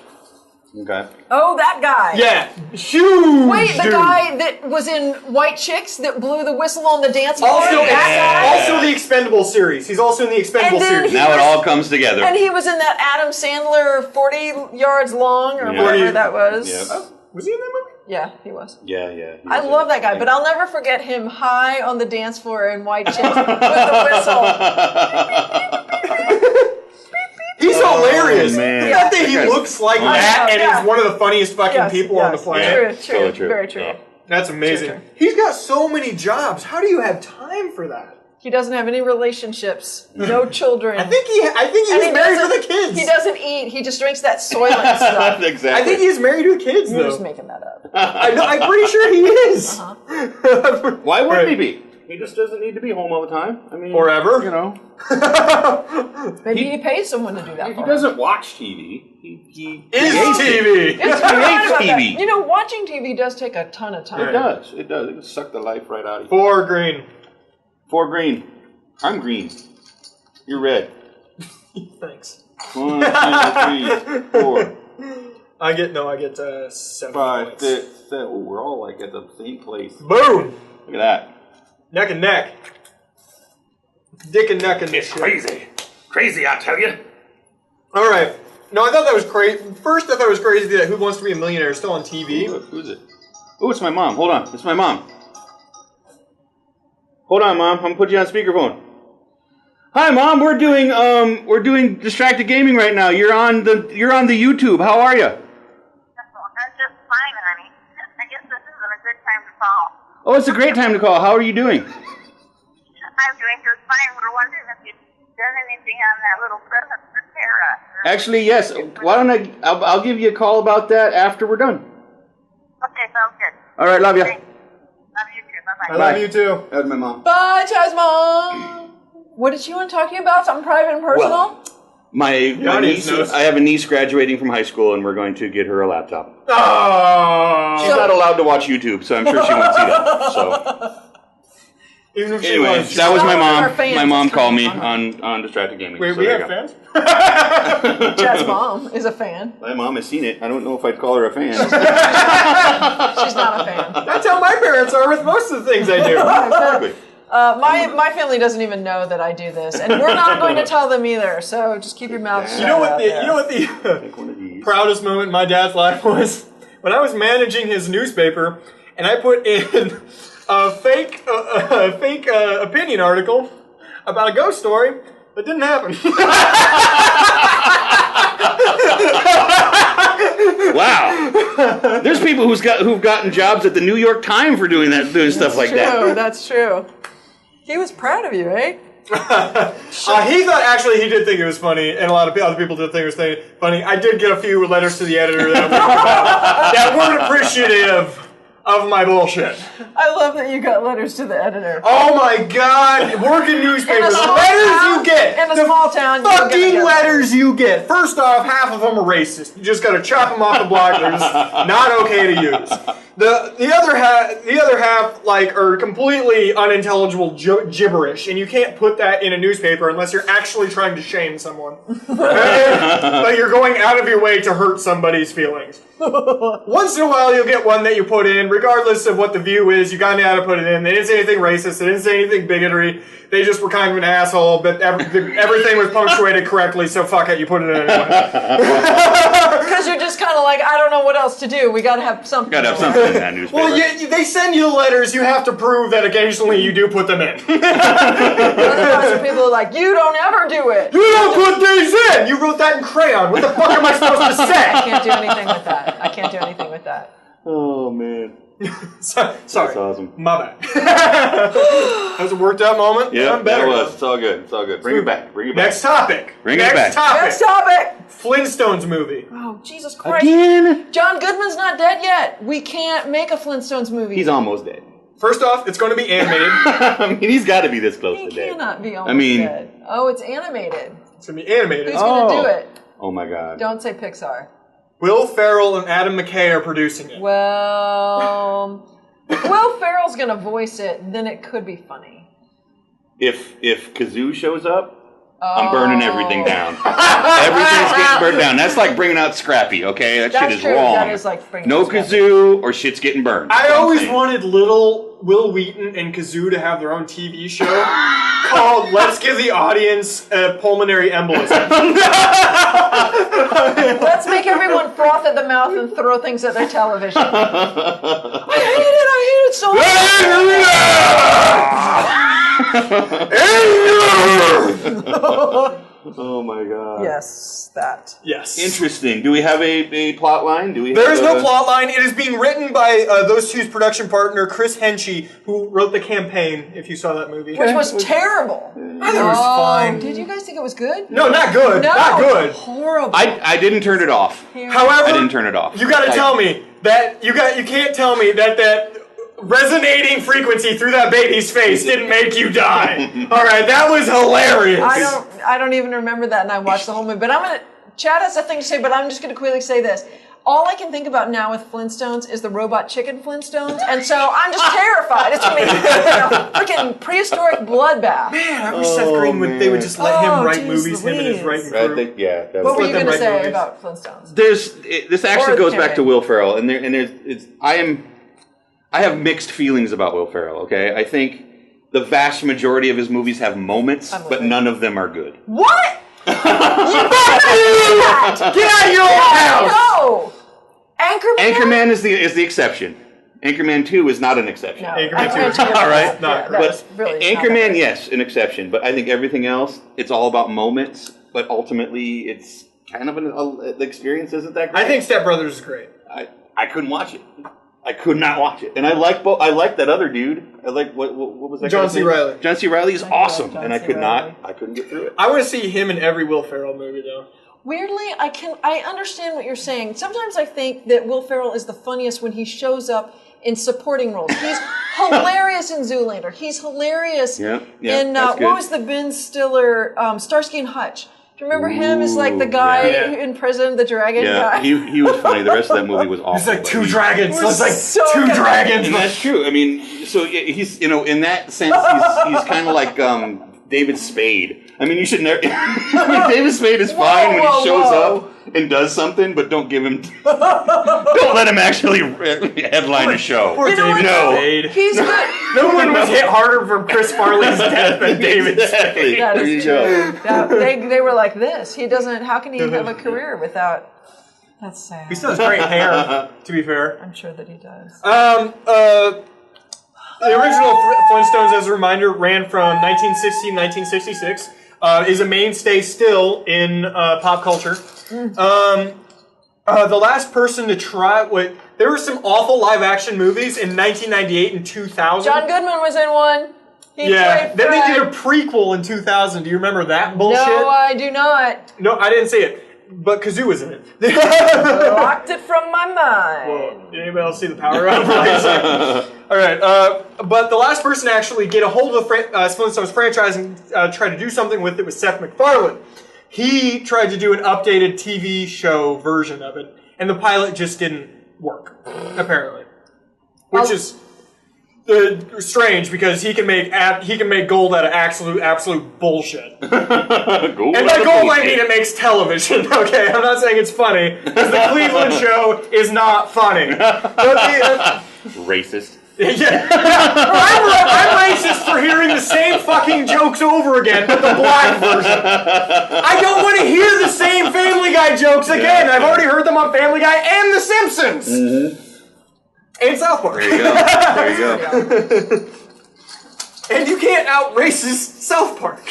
[SPEAKER 3] Okay.
[SPEAKER 1] Oh, that guy.
[SPEAKER 2] Yeah, huge.
[SPEAKER 1] Wait, the
[SPEAKER 2] dude.
[SPEAKER 1] guy that was in White Chicks that blew the whistle on the dance floor?
[SPEAKER 2] Also,
[SPEAKER 1] That guy?
[SPEAKER 2] also the Expendable series. He's also in the Expendable
[SPEAKER 1] And then
[SPEAKER 2] series.
[SPEAKER 1] he-
[SPEAKER 3] Now it all comes together.
[SPEAKER 1] And he was in that Adam Sandler 40 yards long or
[SPEAKER 3] Yeah.
[SPEAKER 1] whatever that was.
[SPEAKER 3] Yeah.
[SPEAKER 2] Was he in that movie?
[SPEAKER 1] Yeah, he was.
[SPEAKER 3] Yeah, yeah.
[SPEAKER 1] I love that guy, but I'll never forget him high on the dance floor in White Chicks with the whistle.
[SPEAKER 2] He's hilarious.
[SPEAKER 3] man.
[SPEAKER 2] I think he looks like that, and
[SPEAKER 1] Yeah.
[SPEAKER 2] he's one of the funniest fucking people on the planet.
[SPEAKER 1] True,
[SPEAKER 3] Totally true.
[SPEAKER 1] very true.
[SPEAKER 3] Yeah.
[SPEAKER 2] That's amazing.
[SPEAKER 1] True.
[SPEAKER 2] He's got so many jobs. How do you have time for that?
[SPEAKER 1] He doesn't have any relationships, no children.
[SPEAKER 2] I think he
[SPEAKER 1] And
[SPEAKER 2] was married to the kids.
[SPEAKER 1] He doesn't eat. He just drinks that Soylent stuff.
[SPEAKER 3] Exactly.
[SPEAKER 2] I think he's married to the kids,
[SPEAKER 1] You're
[SPEAKER 2] though.
[SPEAKER 1] just making that up.
[SPEAKER 2] I know, I'm pretty sure he is.
[SPEAKER 3] Why wouldn't
[SPEAKER 2] Right.
[SPEAKER 3] he be? He just doesn't need to be home all the time. I mean,
[SPEAKER 2] Forever.
[SPEAKER 3] You know,
[SPEAKER 1] Maybe he pays someone to do that
[SPEAKER 3] he
[SPEAKER 1] for him.
[SPEAKER 3] doesn't watch TV. He
[SPEAKER 2] Is
[SPEAKER 3] creates it.
[SPEAKER 2] TV.
[SPEAKER 1] Yes, you're right about that.
[SPEAKER 3] TV.
[SPEAKER 1] You know, watching TV does take a ton of time.
[SPEAKER 3] It does. It does. It can suck the life right out of you.
[SPEAKER 2] 4 green.
[SPEAKER 3] 4 green. I'm green. You're red.
[SPEAKER 2] Thanks.
[SPEAKER 3] 1, 2, 3, 4,
[SPEAKER 2] I get 7
[SPEAKER 3] 5,
[SPEAKER 2] points.
[SPEAKER 3] 6, 7. Oh, we're all like at the same place.
[SPEAKER 2] Boom.
[SPEAKER 3] Look at that.
[SPEAKER 2] Neck and neck. Dick and neck and this shit.
[SPEAKER 3] Crazy. Crazy, I tell you.
[SPEAKER 2] All right. No, I thought that was crazy. First, I thought it was crazy that Who Wants to Be a Millionaire is still on TV.
[SPEAKER 3] Who's it? Oh, it's my mom. Hold on. It's my mom. Hold on, Mom. I'm gonna put you on speakerphone. Hi, Mom. We're doing distracted gaming right now. You're on the YouTube. How are you?
[SPEAKER 4] I'm just fine, honey. I guess this isn't a good time to call.
[SPEAKER 3] Oh, it's a great time to call. How are you doing?
[SPEAKER 4] I'm doing just fine. We're wondering if you've done anything on that little present for Tara.
[SPEAKER 3] Actually, yes. Why don't I'll give you a call about that after we're done.
[SPEAKER 4] Okay, sounds good.
[SPEAKER 3] All right. Love you.
[SPEAKER 4] Thanks. Love you too.
[SPEAKER 2] I
[SPEAKER 4] Bye-bye.
[SPEAKER 2] love you too.
[SPEAKER 3] That was my mom.
[SPEAKER 1] Bye, Chaz Mom. What did you want to talk to you about? Something private and personal?
[SPEAKER 3] Well, my
[SPEAKER 2] audience
[SPEAKER 3] niece.
[SPEAKER 2] knows.
[SPEAKER 3] I have a niece graduating from high school, and we're going to get her a laptop.
[SPEAKER 2] Oh.
[SPEAKER 3] She's not allowed to watch YouTube, so I'm sure she won't see that. So.
[SPEAKER 2] Even if she
[SPEAKER 3] Anyway,
[SPEAKER 2] was.
[SPEAKER 3] that was my
[SPEAKER 1] Our
[SPEAKER 3] mom.
[SPEAKER 1] fans
[SPEAKER 3] My mom
[SPEAKER 1] is
[SPEAKER 3] called me
[SPEAKER 1] coming
[SPEAKER 3] on Distracted Gaming.
[SPEAKER 2] Wait,
[SPEAKER 3] so
[SPEAKER 2] we
[SPEAKER 3] there
[SPEAKER 2] have
[SPEAKER 3] you go.
[SPEAKER 2] fans?
[SPEAKER 1] Chaz Mom is a fan.
[SPEAKER 3] My mom has seen it. I don't know if I'd call her a fan.
[SPEAKER 1] She's not a fan.
[SPEAKER 2] That's how my parents are with most of the things I do.
[SPEAKER 3] Exactly.
[SPEAKER 1] My family doesn't even know that I do this, and we're not going to tell them either. So just keep your mouth shut.
[SPEAKER 2] You know what
[SPEAKER 1] out there.
[SPEAKER 2] the
[SPEAKER 3] Take one of these.
[SPEAKER 2] proudest moment in my dad's life was when I was managing his newspaper and I put in a fake opinion article about a ghost story that didn't happen.
[SPEAKER 3] Wow. There's people who've gotten jobs at the New York Times for doing stuff like
[SPEAKER 1] True,
[SPEAKER 3] that.
[SPEAKER 1] that's true. He was proud of you, eh?
[SPEAKER 2] He thought actually he did think it was funny, and a lot of other people did think it was funny. I did get a few letters to the editor that weren't appreciative of my bullshit.
[SPEAKER 1] I love that you got letters to the editor.
[SPEAKER 2] Oh my god, working newspapers, the
[SPEAKER 1] small
[SPEAKER 2] letters
[SPEAKER 1] town-
[SPEAKER 2] you get,
[SPEAKER 1] in a
[SPEAKER 2] the
[SPEAKER 1] small town, you're gonna
[SPEAKER 2] fucking
[SPEAKER 1] get
[SPEAKER 2] letters you get. First off, half of them are racist. You just gotta chop them off the block. They're just not okay to use. The other half like are completely unintelligible gibberish, and you can't put that in a newspaper unless you're actually trying to shame someone. Like you're going out of your way to hurt somebody's feelings. Once in a while, you'll get one that you put in, regardless of what the view is. You kind of had to put it in. They didn't say anything racist. They didn't say anything bigotry. They just were kind of an asshole, but everything was punctuated correctly, so fuck it, you put it in anyway.
[SPEAKER 1] Because you're just kind of like, I don't know what else to do. We got to have something.
[SPEAKER 3] Gotta have something in that newspaper.
[SPEAKER 2] Well, they send you letters. You have to prove that occasionally you do put them in.
[SPEAKER 1] Otherwise, people are like, you don't ever do it.
[SPEAKER 2] You don't put these in! You wrote that in crayon. What the fuck am I supposed to
[SPEAKER 1] I
[SPEAKER 2] say?
[SPEAKER 1] can't do anything with that. I can't do anything with that.
[SPEAKER 3] Oh, man.
[SPEAKER 2] Sorry.
[SPEAKER 3] That's awesome.
[SPEAKER 2] My bad. That was a worked out moment.
[SPEAKER 3] Yeah,
[SPEAKER 2] I'm better.
[SPEAKER 3] that was. It's all good. It's all good. Bring it back. Bring it back.
[SPEAKER 2] Next topic.
[SPEAKER 3] Bring it
[SPEAKER 2] Next
[SPEAKER 3] back.
[SPEAKER 2] topic.
[SPEAKER 1] Next topic.
[SPEAKER 2] Flintstones movie.
[SPEAKER 1] Oh, Jesus Christ.
[SPEAKER 3] Again?
[SPEAKER 1] John Goodman's not dead yet. We can't make a Flintstones movie.
[SPEAKER 3] He's almost dead.
[SPEAKER 2] First off, it's going to be animated.
[SPEAKER 3] I mean, he's got to be this close
[SPEAKER 1] He
[SPEAKER 3] to dead.
[SPEAKER 1] cannot be almost dead. Oh, it's animated.
[SPEAKER 2] It's going to be animated.
[SPEAKER 1] Who's going to do it?
[SPEAKER 3] Oh, my God.
[SPEAKER 1] Don't say Pixar.
[SPEAKER 2] Will Ferrell and Adam McKay are producing it.
[SPEAKER 1] Well, Will Ferrell's going to voice it, then it could be funny.
[SPEAKER 3] If Kazoo shows up, I'm burning everything down. Everything's getting burned down. That's like bringing out Scrappy, okay? That shit is
[SPEAKER 1] true.
[SPEAKER 3] wrong.
[SPEAKER 1] That is like bringing
[SPEAKER 3] no
[SPEAKER 1] out Scrappy.
[SPEAKER 3] kazoo or shit's getting burned.
[SPEAKER 2] I always wanted little Will Wheaton and Kazoo to have their own TV show called Let's Give the Audience a Pulmonary Embolism.
[SPEAKER 1] Let's make everyone froth at the mouth and throw things at their television. I hate it so much.
[SPEAKER 3] Oh my god.
[SPEAKER 1] Yes, that.
[SPEAKER 2] Yes.
[SPEAKER 3] Interesting. Do we have a plot line?
[SPEAKER 2] There is no plot line. It is being written by those two's production partner, Chris Henchy, who wrote The Campaign, if you saw that movie.
[SPEAKER 1] Which was terrible.
[SPEAKER 2] I thought it was fine.
[SPEAKER 1] Did you guys think it was good?
[SPEAKER 2] No, not good.
[SPEAKER 1] No,
[SPEAKER 2] not good.
[SPEAKER 1] Horrible.
[SPEAKER 3] I didn't turn it off.
[SPEAKER 2] However,
[SPEAKER 3] I didn't turn it off.
[SPEAKER 2] You got to tell me that you can't tell me that resonating frequency through that baby's face didn't make you die. All right, that was hilarious.
[SPEAKER 1] I don't even remember that, and I watched the whole movie. But Chad has a thing to say, but I'm just going to quickly say this. All I can think about now with Flintstones is the robot chicken Flintstones, and so I'm just terrified. It's going to be a freaking prehistoric bloodbath.
[SPEAKER 2] Man, I wish Seth Green they would just let him write movies, him and his writing crew.
[SPEAKER 1] What were you going to say about Flintstones?
[SPEAKER 3] This actually goes back to Will Ferrell, and I have mixed feelings about Will Ferrell, okay? I think the vast majority of his movies have moments, but none of them are good.
[SPEAKER 1] What?
[SPEAKER 2] Get out of your own house!
[SPEAKER 1] No!
[SPEAKER 3] Anchorman is the exception. Anchorman 2 is not an exception.
[SPEAKER 1] No,
[SPEAKER 2] Anchorman 2
[SPEAKER 3] all right?
[SPEAKER 1] But really
[SPEAKER 3] Anchorman, yes, an exception. But I think everything else, it's all about moments, but ultimately it's kind of the experience isn't that great.
[SPEAKER 2] I think Step Brothers is great.
[SPEAKER 3] I couldn't watch it. I could not watch it, and I like that other dude. I like what was that?
[SPEAKER 2] John C. Reilly.
[SPEAKER 3] John C. Reilly is awesome, and I couldn't get through it.
[SPEAKER 2] I want to see him in every Will Ferrell movie, though.
[SPEAKER 1] Weirdly, I understand what you're saying. Sometimes I think that Will Ferrell is the funniest when he shows up in supporting roles. He's hilarious in Zoolander. He's hilarious in what was the Ben Stiller Starsky and Hutch. Do you remember him as like the guy in prison, the dragon guy?
[SPEAKER 3] He was funny. The rest of that movie was awful.
[SPEAKER 2] It's like two dragons. It's like
[SPEAKER 1] so
[SPEAKER 2] two
[SPEAKER 1] good.
[SPEAKER 2] dragons.
[SPEAKER 3] And that's true. I mean, so he's in that sense, he's kind of like David Spade. I mean, you should never. David Spade is fine when he shows up and does something, but don't give him. Don't let him actually headline a show.
[SPEAKER 2] Poor David Spade.
[SPEAKER 1] He's good.
[SPEAKER 2] No one was hit harder from Chris Farley's death than David Spade.
[SPEAKER 1] That is true. They were like this. He doesn't. How can he have a career without? That's sad.
[SPEAKER 2] He still has great hair, to be fair.
[SPEAKER 1] I'm sure that he does.
[SPEAKER 2] The original Flintstones, as a reminder, ran from 1960 to 1966. Is a mainstay still in pop culture. The last person to try there were some awful live action movies in 1998 and 2000.
[SPEAKER 1] John Goodman was in one. He played
[SPEAKER 2] then
[SPEAKER 1] Fred.
[SPEAKER 2] they did a prequel in 2000. Do you remember that bullshit?
[SPEAKER 1] No, I do not.
[SPEAKER 2] No, I didn't see it. But Kazoo was in it.
[SPEAKER 1] Blocked it from my mind.
[SPEAKER 2] Whoa. Did anybody else see the power run? All right. But the last person to actually get a hold of the Flintstones franchise and try to do something with it was Seth MacFarlane. He tried to do an updated TV show version of it, and the pilot just didn't work, apparently. Which is strange because he can make gold out of absolute bullshit. And by gold I mean it makes television. Okay, I'm not saying it's funny because the Cleveland show is not funny.
[SPEAKER 3] Racist.
[SPEAKER 2] Yeah. I'm racist for hearing the same fucking jokes over again, but the black version. I don't want to hear the same Family Guy jokes again. I've already heard them on Family Guy and The Simpsons. Mm-hmm. And South Park.
[SPEAKER 3] There you go.
[SPEAKER 2] And you can't out-racist South Park.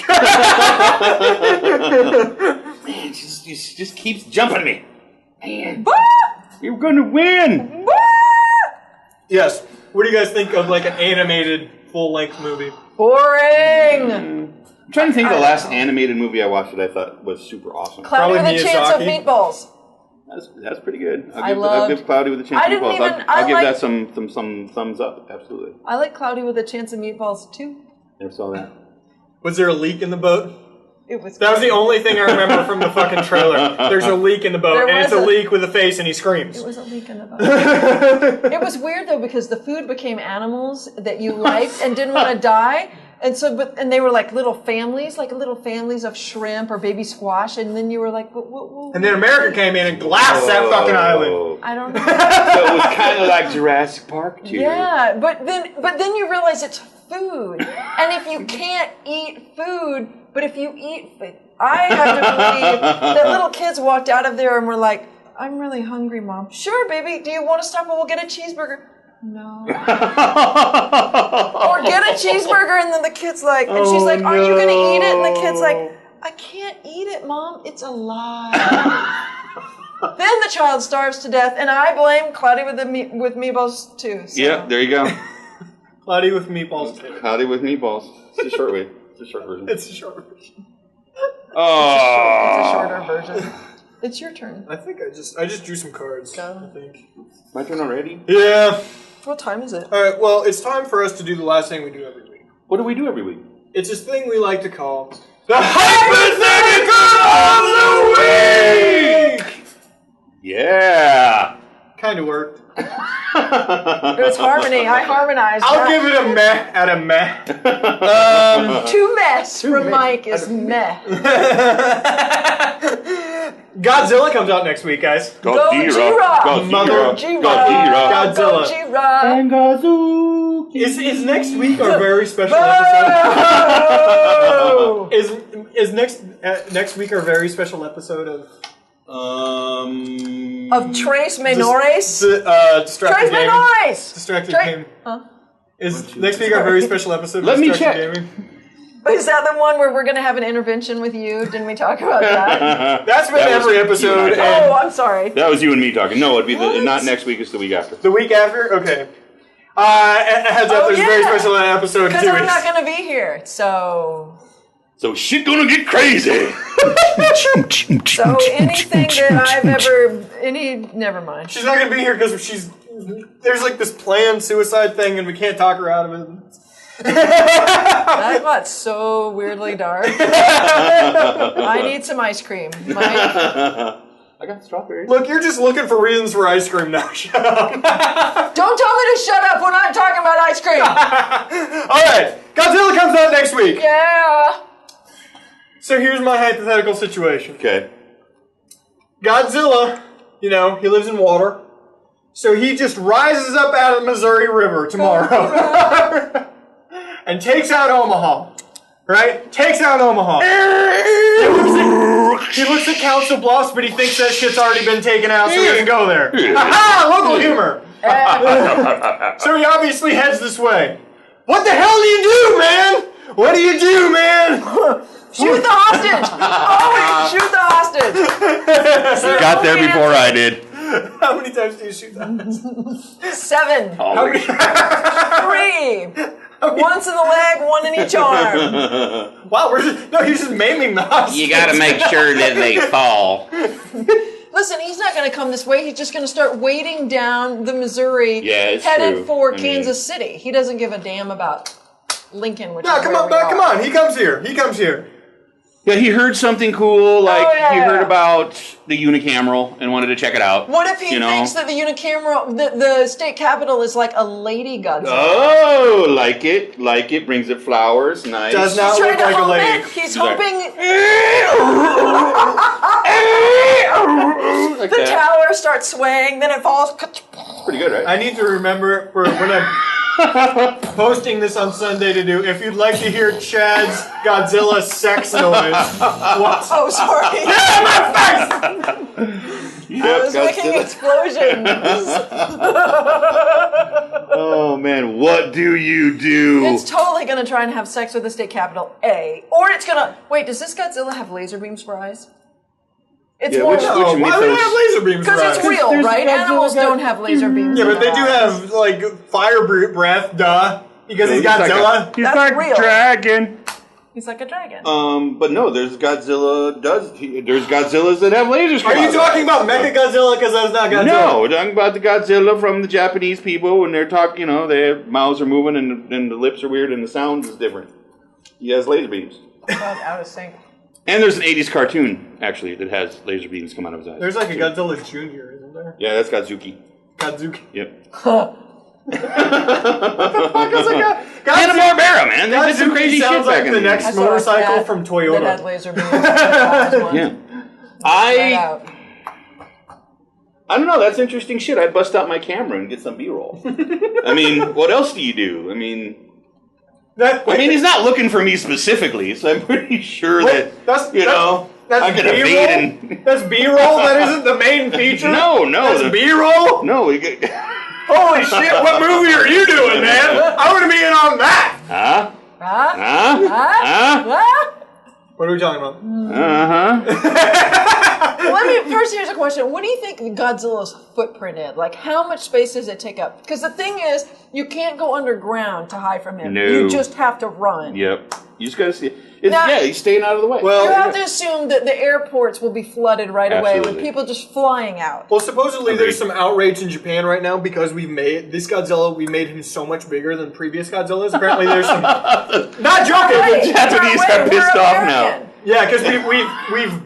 [SPEAKER 3] Man, she just keeps jumping me. Man, you're going to win.
[SPEAKER 2] Yes. What do you guys think of like an animated full-length movie?
[SPEAKER 1] Boring.
[SPEAKER 3] I'm trying to think of the last animated movie I watched that I thought was super awesome.
[SPEAKER 1] Cloudy with a Chance of Meatballs.
[SPEAKER 3] That's pretty good.
[SPEAKER 1] I'll
[SPEAKER 3] give Cloudy with a Chance of Meatballs. I'll give that some thumbs up. Absolutely.
[SPEAKER 1] I like Cloudy with a Chance of Meatballs too.
[SPEAKER 3] Never saw that.
[SPEAKER 2] Was there a leak in the boat?
[SPEAKER 1] It was.
[SPEAKER 2] That was the only thing I remember from the fucking trailer. There's a leak in the boat, and it's a leak with a face, and he screams.
[SPEAKER 1] It was a leak in the boat. It was weird though because the food became animals that you liked and didn't want to die. And so, and they were like little families of shrimp or baby squash, and then you were like, what?
[SPEAKER 2] And then America came in and glassed that fucking island.
[SPEAKER 1] I don't know.
[SPEAKER 3] So it was kind of like Jurassic Park too.
[SPEAKER 1] Yeah, but then you realize it's food, and if you can't eat food, but if you eat food, I have to believe that little kids walked out of there and were like, I'm really hungry, Mom. Sure, baby. Do you want to stop and we'll get a cheeseburger? No. Or get a cheeseburger, and then the kid's like, and she's like, are you going to eat it? And the kid's like, I can't eat it, Mom. It's alive. Then the child starves to death, and I blame Cloudy with Meatballs too. So.
[SPEAKER 3] Yeah, there you go.
[SPEAKER 2] Cloudy with Meatballs too.
[SPEAKER 3] Cloudy with Meatballs. It's a short way. It's a short version.
[SPEAKER 2] It's a short version.
[SPEAKER 3] Oh.
[SPEAKER 1] It's a shorter version. It's your turn.
[SPEAKER 2] I think I just drew some cards.
[SPEAKER 1] Go.
[SPEAKER 2] I think.
[SPEAKER 3] My turn already?
[SPEAKER 2] Yeah.
[SPEAKER 1] What time is it?
[SPEAKER 2] All right. Well, it's time for us to do the last thing we do every week.
[SPEAKER 3] What do we do every week?
[SPEAKER 2] It's this thing we like to call the hypothetical of the week.
[SPEAKER 3] Yeah.
[SPEAKER 2] Kind of worked.
[SPEAKER 1] It was harmony. I harmonized.
[SPEAKER 2] I'll give it a meh out of meh.
[SPEAKER 1] Two mess from Mike is meh.
[SPEAKER 2] Godzilla comes out next week, guys.
[SPEAKER 3] Godzilla.
[SPEAKER 2] Mother
[SPEAKER 3] Godzilla.
[SPEAKER 2] Godzilla.
[SPEAKER 3] And Gazuki.
[SPEAKER 2] Is next week our very special episode? Is next week our very special episode of
[SPEAKER 1] Tres Menores?
[SPEAKER 2] Distracted
[SPEAKER 1] Tres
[SPEAKER 2] Gaming?
[SPEAKER 1] Menores!
[SPEAKER 2] Distracted Gaming.
[SPEAKER 1] Huh?
[SPEAKER 2] Is next week our very special episode of
[SPEAKER 3] Let me
[SPEAKER 2] Distracted
[SPEAKER 3] check.
[SPEAKER 2] Gaming?
[SPEAKER 1] Is that the one where we're going to have an intervention with you? Didn't we talk about that?
[SPEAKER 2] That's been
[SPEAKER 3] That was
[SPEAKER 2] every
[SPEAKER 3] you and
[SPEAKER 2] episode.
[SPEAKER 3] I.
[SPEAKER 2] And
[SPEAKER 1] Oh, I'm sorry.
[SPEAKER 3] That was you and me talking. No, it'd be
[SPEAKER 1] What?
[SPEAKER 3] not next week. It's the week after.
[SPEAKER 2] the week after? Okay. Heads up, there's a very special episode in
[SPEAKER 1] Because
[SPEAKER 2] 2
[SPEAKER 1] I'm
[SPEAKER 2] weeks.
[SPEAKER 1] not going to be here, so...
[SPEAKER 3] So shit gonna get crazy.
[SPEAKER 1] So anything that I've ever... Never mind.
[SPEAKER 2] She's not going to be here because there's like this planned suicide thing and we can't talk her out of it.
[SPEAKER 1] That got so weirdly dark. I need some ice cream. Mike?
[SPEAKER 3] I got strawberries.
[SPEAKER 2] Look, you're just looking for reasons for ice cream now. Shut up.
[SPEAKER 1] Don't tell me to shut up when I'm talking about ice cream.
[SPEAKER 2] Alright, Godzilla comes out next week.
[SPEAKER 1] Yeah.
[SPEAKER 2] So here's my hypothetical situation.
[SPEAKER 3] Okay.
[SPEAKER 2] Godzilla, he lives in water. So he just rises up out of the Missouri River tomorrow. And takes out Omaha. Right? Takes out Omaha. He looks at Council Bluffs, but he thinks that shit's already been taken out, so he doesn't go there. Ha! Local humor. So he obviously heads this way. What the hell do you do, man? What do you do, man?
[SPEAKER 1] Shoot the hostage! Always shoot the hostage!
[SPEAKER 3] Got there before I did.
[SPEAKER 2] How many times do you shoot that?
[SPEAKER 1] 7.
[SPEAKER 2] How many?
[SPEAKER 1] 3. Once in the leg, one in each arm.
[SPEAKER 2] Wow, he's just maiming the hostage.
[SPEAKER 5] You gotta make sure that they fall.
[SPEAKER 1] Listen, he's not going to come this way. He's just going to start wading down the Missouri,
[SPEAKER 3] it's
[SPEAKER 1] headed
[SPEAKER 3] true.
[SPEAKER 1] for Kansas City. He doesn't give a damn about Lincoln, which
[SPEAKER 2] No,
[SPEAKER 1] is
[SPEAKER 2] come
[SPEAKER 1] where
[SPEAKER 2] on,
[SPEAKER 1] we are.
[SPEAKER 2] come on. He comes here.
[SPEAKER 3] Yeah, he heard something cool, like
[SPEAKER 1] yeah.
[SPEAKER 3] he heard about the unicameral and wanted to check it out.
[SPEAKER 1] What if he thinks that the unicameral, the state capitol is like a lady Godzilla?
[SPEAKER 3] Oh, like it, brings it flowers, nice.
[SPEAKER 2] Does not
[SPEAKER 1] He's
[SPEAKER 2] look
[SPEAKER 1] trying
[SPEAKER 2] like
[SPEAKER 1] to
[SPEAKER 2] a
[SPEAKER 1] home
[SPEAKER 2] lady.
[SPEAKER 1] it. He's hoping
[SPEAKER 3] Like
[SPEAKER 1] the
[SPEAKER 3] that.
[SPEAKER 1] tower starts swaying, then it falls.
[SPEAKER 3] Pretty good, right?
[SPEAKER 2] I need to remember for when I'm posting this on Sunday to do. If you'd like to hear Chad's Godzilla sex noise, what?
[SPEAKER 1] Oh, sorry. I was making explosions.
[SPEAKER 3] Oh man, what do you do?
[SPEAKER 1] It's totally going to try and have sex with the state capitol, A. Or it's going to... Wait, does this Godzilla have laser beams for eyes? It's
[SPEAKER 3] Yeah,
[SPEAKER 1] more...
[SPEAKER 3] which
[SPEAKER 2] Why would
[SPEAKER 3] mythos?
[SPEAKER 2] they have laser beams?
[SPEAKER 1] Because it's real,
[SPEAKER 3] There's
[SPEAKER 1] right?
[SPEAKER 3] Godzilla
[SPEAKER 1] Animals
[SPEAKER 3] got-
[SPEAKER 1] don't have laser beams.
[SPEAKER 2] Yeah,
[SPEAKER 1] in
[SPEAKER 2] but they
[SPEAKER 1] their
[SPEAKER 2] do
[SPEAKER 1] eyes.
[SPEAKER 2] have like fire breath, duh. Because he's
[SPEAKER 3] He's like
[SPEAKER 2] Godzilla.
[SPEAKER 3] He's
[SPEAKER 1] That's
[SPEAKER 3] like
[SPEAKER 1] real.
[SPEAKER 3] dragon.
[SPEAKER 1] He's like a dragon.
[SPEAKER 3] But no, there's Godzilla. There's Godzillas that have lasers.
[SPEAKER 2] Are you talking about Mecha Godzilla? Because that's not Godzilla.
[SPEAKER 3] No, we're talking about the Godzilla from the Japanese people when they're talking. Their mouths are moving and the lips are weird and the sound is different. He has laser beams.
[SPEAKER 1] Out of sync.
[SPEAKER 3] And there's an 80s cartoon actually that has laser beams come out of his eyes.
[SPEAKER 2] There's like a Godzilla Jr., isn't there?
[SPEAKER 3] Yeah, that's Godzuki.
[SPEAKER 2] Godzuki.
[SPEAKER 3] Yep. Hanna-Barbera, man. They did some crazy shit
[SPEAKER 2] sounds
[SPEAKER 3] back
[SPEAKER 2] like
[SPEAKER 3] in
[SPEAKER 2] the
[SPEAKER 3] the
[SPEAKER 2] next
[SPEAKER 1] I saw a
[SPEAKER 2] motorcycle
[SPEAKER 1] cat
[SPEAKER 2] from
[SPEAKER 1] that
[SPEAKER 2] Toyota.
[SPEAKER 1] had laser beams. Yeah.
[SPEAKER 3] I don't know. That's interesting shit. I'd bust out my camera and get some B-roll. I mean, what else do you do? I mean, he's not looking for me specifically, so I'm pretty sure that
[SPEAKER 2] That's
[SPEAKER 3] I'm gonna
[SPEAKER 2] B-roll?
[SPEAKER 3] evade and
[SPEAKER 2] That's B-roll? That isn't the main feature?
[SPEAKER 3] no,
[SPEAKER 2] That's B-roll?
[SPEAKER 3] no.
[SPEAKER 2] Holy shit, what movie are you doing, man? I want to be in on that! What are we talking about?
[SPEAKER 1] First, here's a question. What do you think Godzilla's footprint is? Like, how much space does it take up? Because the thing is, you can't go underground to hide from him.
[SPEAKER 3] No.
[SPEAKER 1] You just have to run.
[SPEAKER 3] Yep. You just gotta see. He's staying out of the way.
[SPEAKER 2] Well,
[SPEAKER 1] You have to assume that the airports will be flooded right away with
[SPEAKER 3] Absolutely.
[SPEAKER 1] people just flying out.
[SPEAKER 2] Well, supposedly
[SPEAKER 3] Agreed.
[SPEAKER 2] there's some outrage in Japan right now because we made him so much bigger than previous Godzillas. Apparently there's some... Not joking!
[SPEAKER 1] Right.
[SPEAKER 3] The Japanese
[SPEAKER 1] We're
[SPEAKER 3] got pissed off now.
[SPEAKER 1] American.
[SPEAKER 2] Yeah, because we've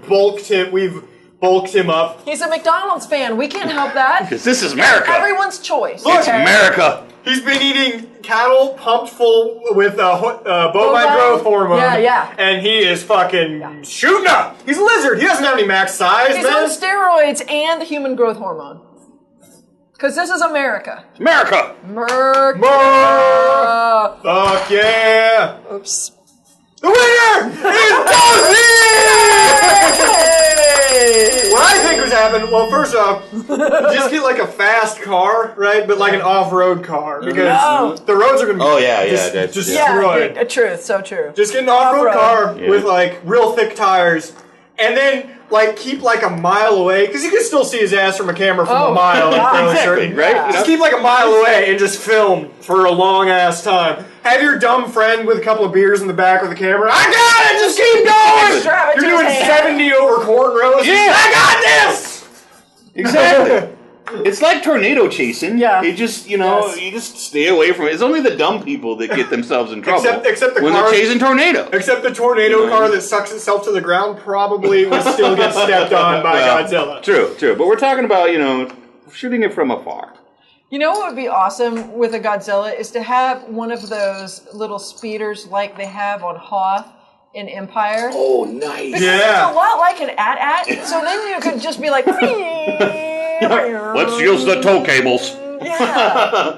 [SPEAKER 2] bulked him up.
[SPEAKER 1] He's a McDonald's fan. We can't help that.
[SPEAKER 3] Because this is America.
[SPEAKER 1] Everyone's choice.
[SPEAKER 3] It's America.
[SPEAKER 2] He's been eating cattle pumped full with bovine growth hormone.
[SPEAKER 1] Yeah.
[SPEAKER 2] And he is fucking shooting up. He's a lizard. He doesn't have any max size,
[SPEAKER 1] He's
[SPEAKER 2] man.
[SPEAKER 1] on steroids and the human growth hormone. Because this is America.
[SPEAKER 3] America.
[SPEAKER 1] America.
[SPEAKER 2] Fuck yeah.
[SPEAKER 1] Oops.
[SPEAKER 2] The winner is Dozy! What I think was happening, well, first off, just get like a fast car, right? But like an off-road car. Because the roads are going to be destroyed.
[SPEAKER 1] Yeah, truth, so true.
[SPEAKER 2] Just get an off-road car
[SPEAKER 3] Yeah.
[SPEAKER 2] with like real thick tires. And then like keep like a mile away, because you can still see his ass from a camera from a mile.
[SPEAKER 3] Exactly, right?
[SPEAKER 1] Yeah.
[SPEAKER 2] Just keep like a mile away and just film for a long ass time. Have your dumb friend with a couple of beers in the back with the camera. I got it! Just keep going!
[SPEAKER 1] Strap it to
[SPEAKER 2] You're doing
[SPEAKER 1] his hand.
[SPEAKER 2] 70 over corn rows.
[SPEAKER 3] Yeah.
[SPEAKER 2] I got this!
[SPEAKER 3] Exactly. It's like tornado chasing.
[SPEAKER 1] Yeah.
[SPEAKER 3] You just, you just stay away from it. It's only the dumb people that get themselves in trouble.
[SPEAKER 2] Except the
[SPEAKER 3] when
[SPEAKER 2] cars-
[SPEAKER 3] they're chasing tornado.
[SPEAKER 2] Except the tornado car that sucks itself to the ground probably would still get stepped on by Godzilla.
[SPEAKER 3] True. But we're talking about, shooting it from afar.
[SPEAKER 1] You know what would be awesome with a Godzilla is to have one of those little speeders like they have on Hoth in Empire.
[SPEAKER 3] Oh, nice.
[SPEAKER 1] Because it's a lot like an AT-AT, so then you could just be like...
[SPEAKER 3] Let's use the tow cables.
[SPEAKER 1] Yeah.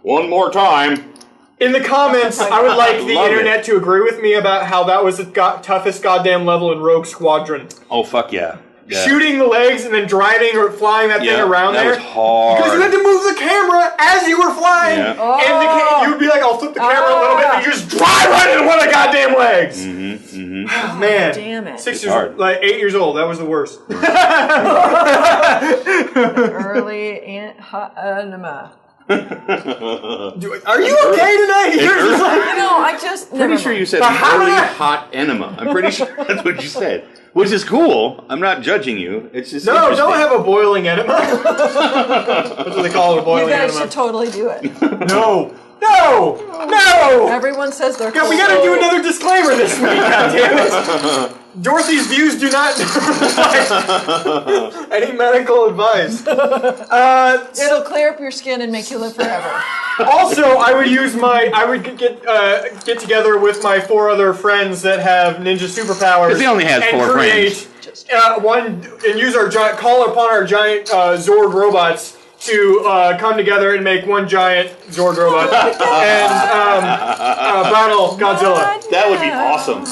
[SPEAKER 3] One more time.
[SPEAKER 2] In the comments, I would like the
[SPEAKER 3] Love
[SPEAKER 2] internet to agree with me about how that was the toughest goddamn level in Rogue Squadron.
[SPEAKER 3] Oh, fuck yeah.
[SPEAKER 2] Shooting the legs and then driving or flying that thing around
[SPEAKER 3] that
[SPEAKER 2] there.
[SPEAKER 3] was hard.
[SPEAKER 2] Because you had to move the camera as you were flying.
[SPEAKER 3] Yeah.
[SPEAKER 2] And you would be like, I'll flip the camera a little bit and you just drive right into one of the goddamn legs. Oh, man.
[SPEAKER 1] Damn it.
[SPEAKER 2] 8 years old. That was the worst.
[SPEAKER 1] Early anima.
[SPEAKER 2] Are you okay tonight? You're just like...
[SPEAKER 1] No, I just...
[SPEAKER 3] Pretty sure you said early hot enema. I'm pretty sure that's what you said. Which is cool. I'm not judging you. It's just
[SPEAKER 2] No, don't have a boiling enema. That's what they call it, a
[SPEAKER 1] You
[SPEAKER 2] boiling
[SPEAKER 1] guys
[SPEAKER 2] enema.
[SPEAKER 1] should totally do it.
[SPEAKER 2] No!
[SPEAKER 1] Everyone says they're
[SPEAKER 2] God, we gotta do another disclaimer this week, goddammit. Dorothy's views do not any medical advice.
[SPEAKER 1] It'll clear up your skin and make you live forever.
[SPEAKER 2] Also, I would get together with my 4 other friends that have ninja superpowers.
[SPEAKER 3] 'Cause he only has 4
[SPEAKER 2] friends. And use our call upon our giant Zord robots to come together and make one giant Zord robot and battle Godzilla.
[SPEAKER 3] That would be awesome.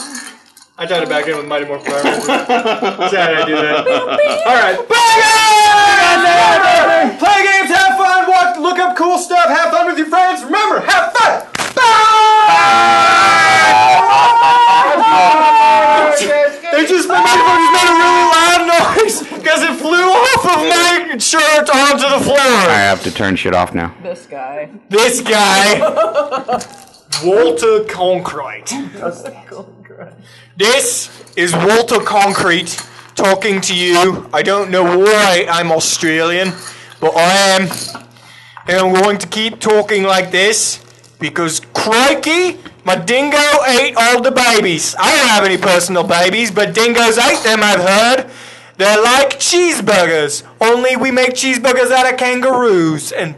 [SPEAKER 2] I tried to back in with Mighty Morphin Power Rangers. Sad I do that. Alright. Play games, have fun, look up cool stuff, have fun with your friends. Remember, have fun! They just made a really loud noise because it flew off of my shirt onto the floor.
[SPEAKER 3] I have to turn shit off now.
[SPEAKER 1] This guy.
[SPEAKER 2] Walter Concrete. This is Walter Concrete talking to you. I don't know why I'm Australian, but I am. And I'm going to keep talking like this because, crikey, my dingo ate all the babies. I don't have any personal babies, but dingoes ate them, I've heard. They're like cheeseburgers, only we make cheeseburgers out of kangaroos and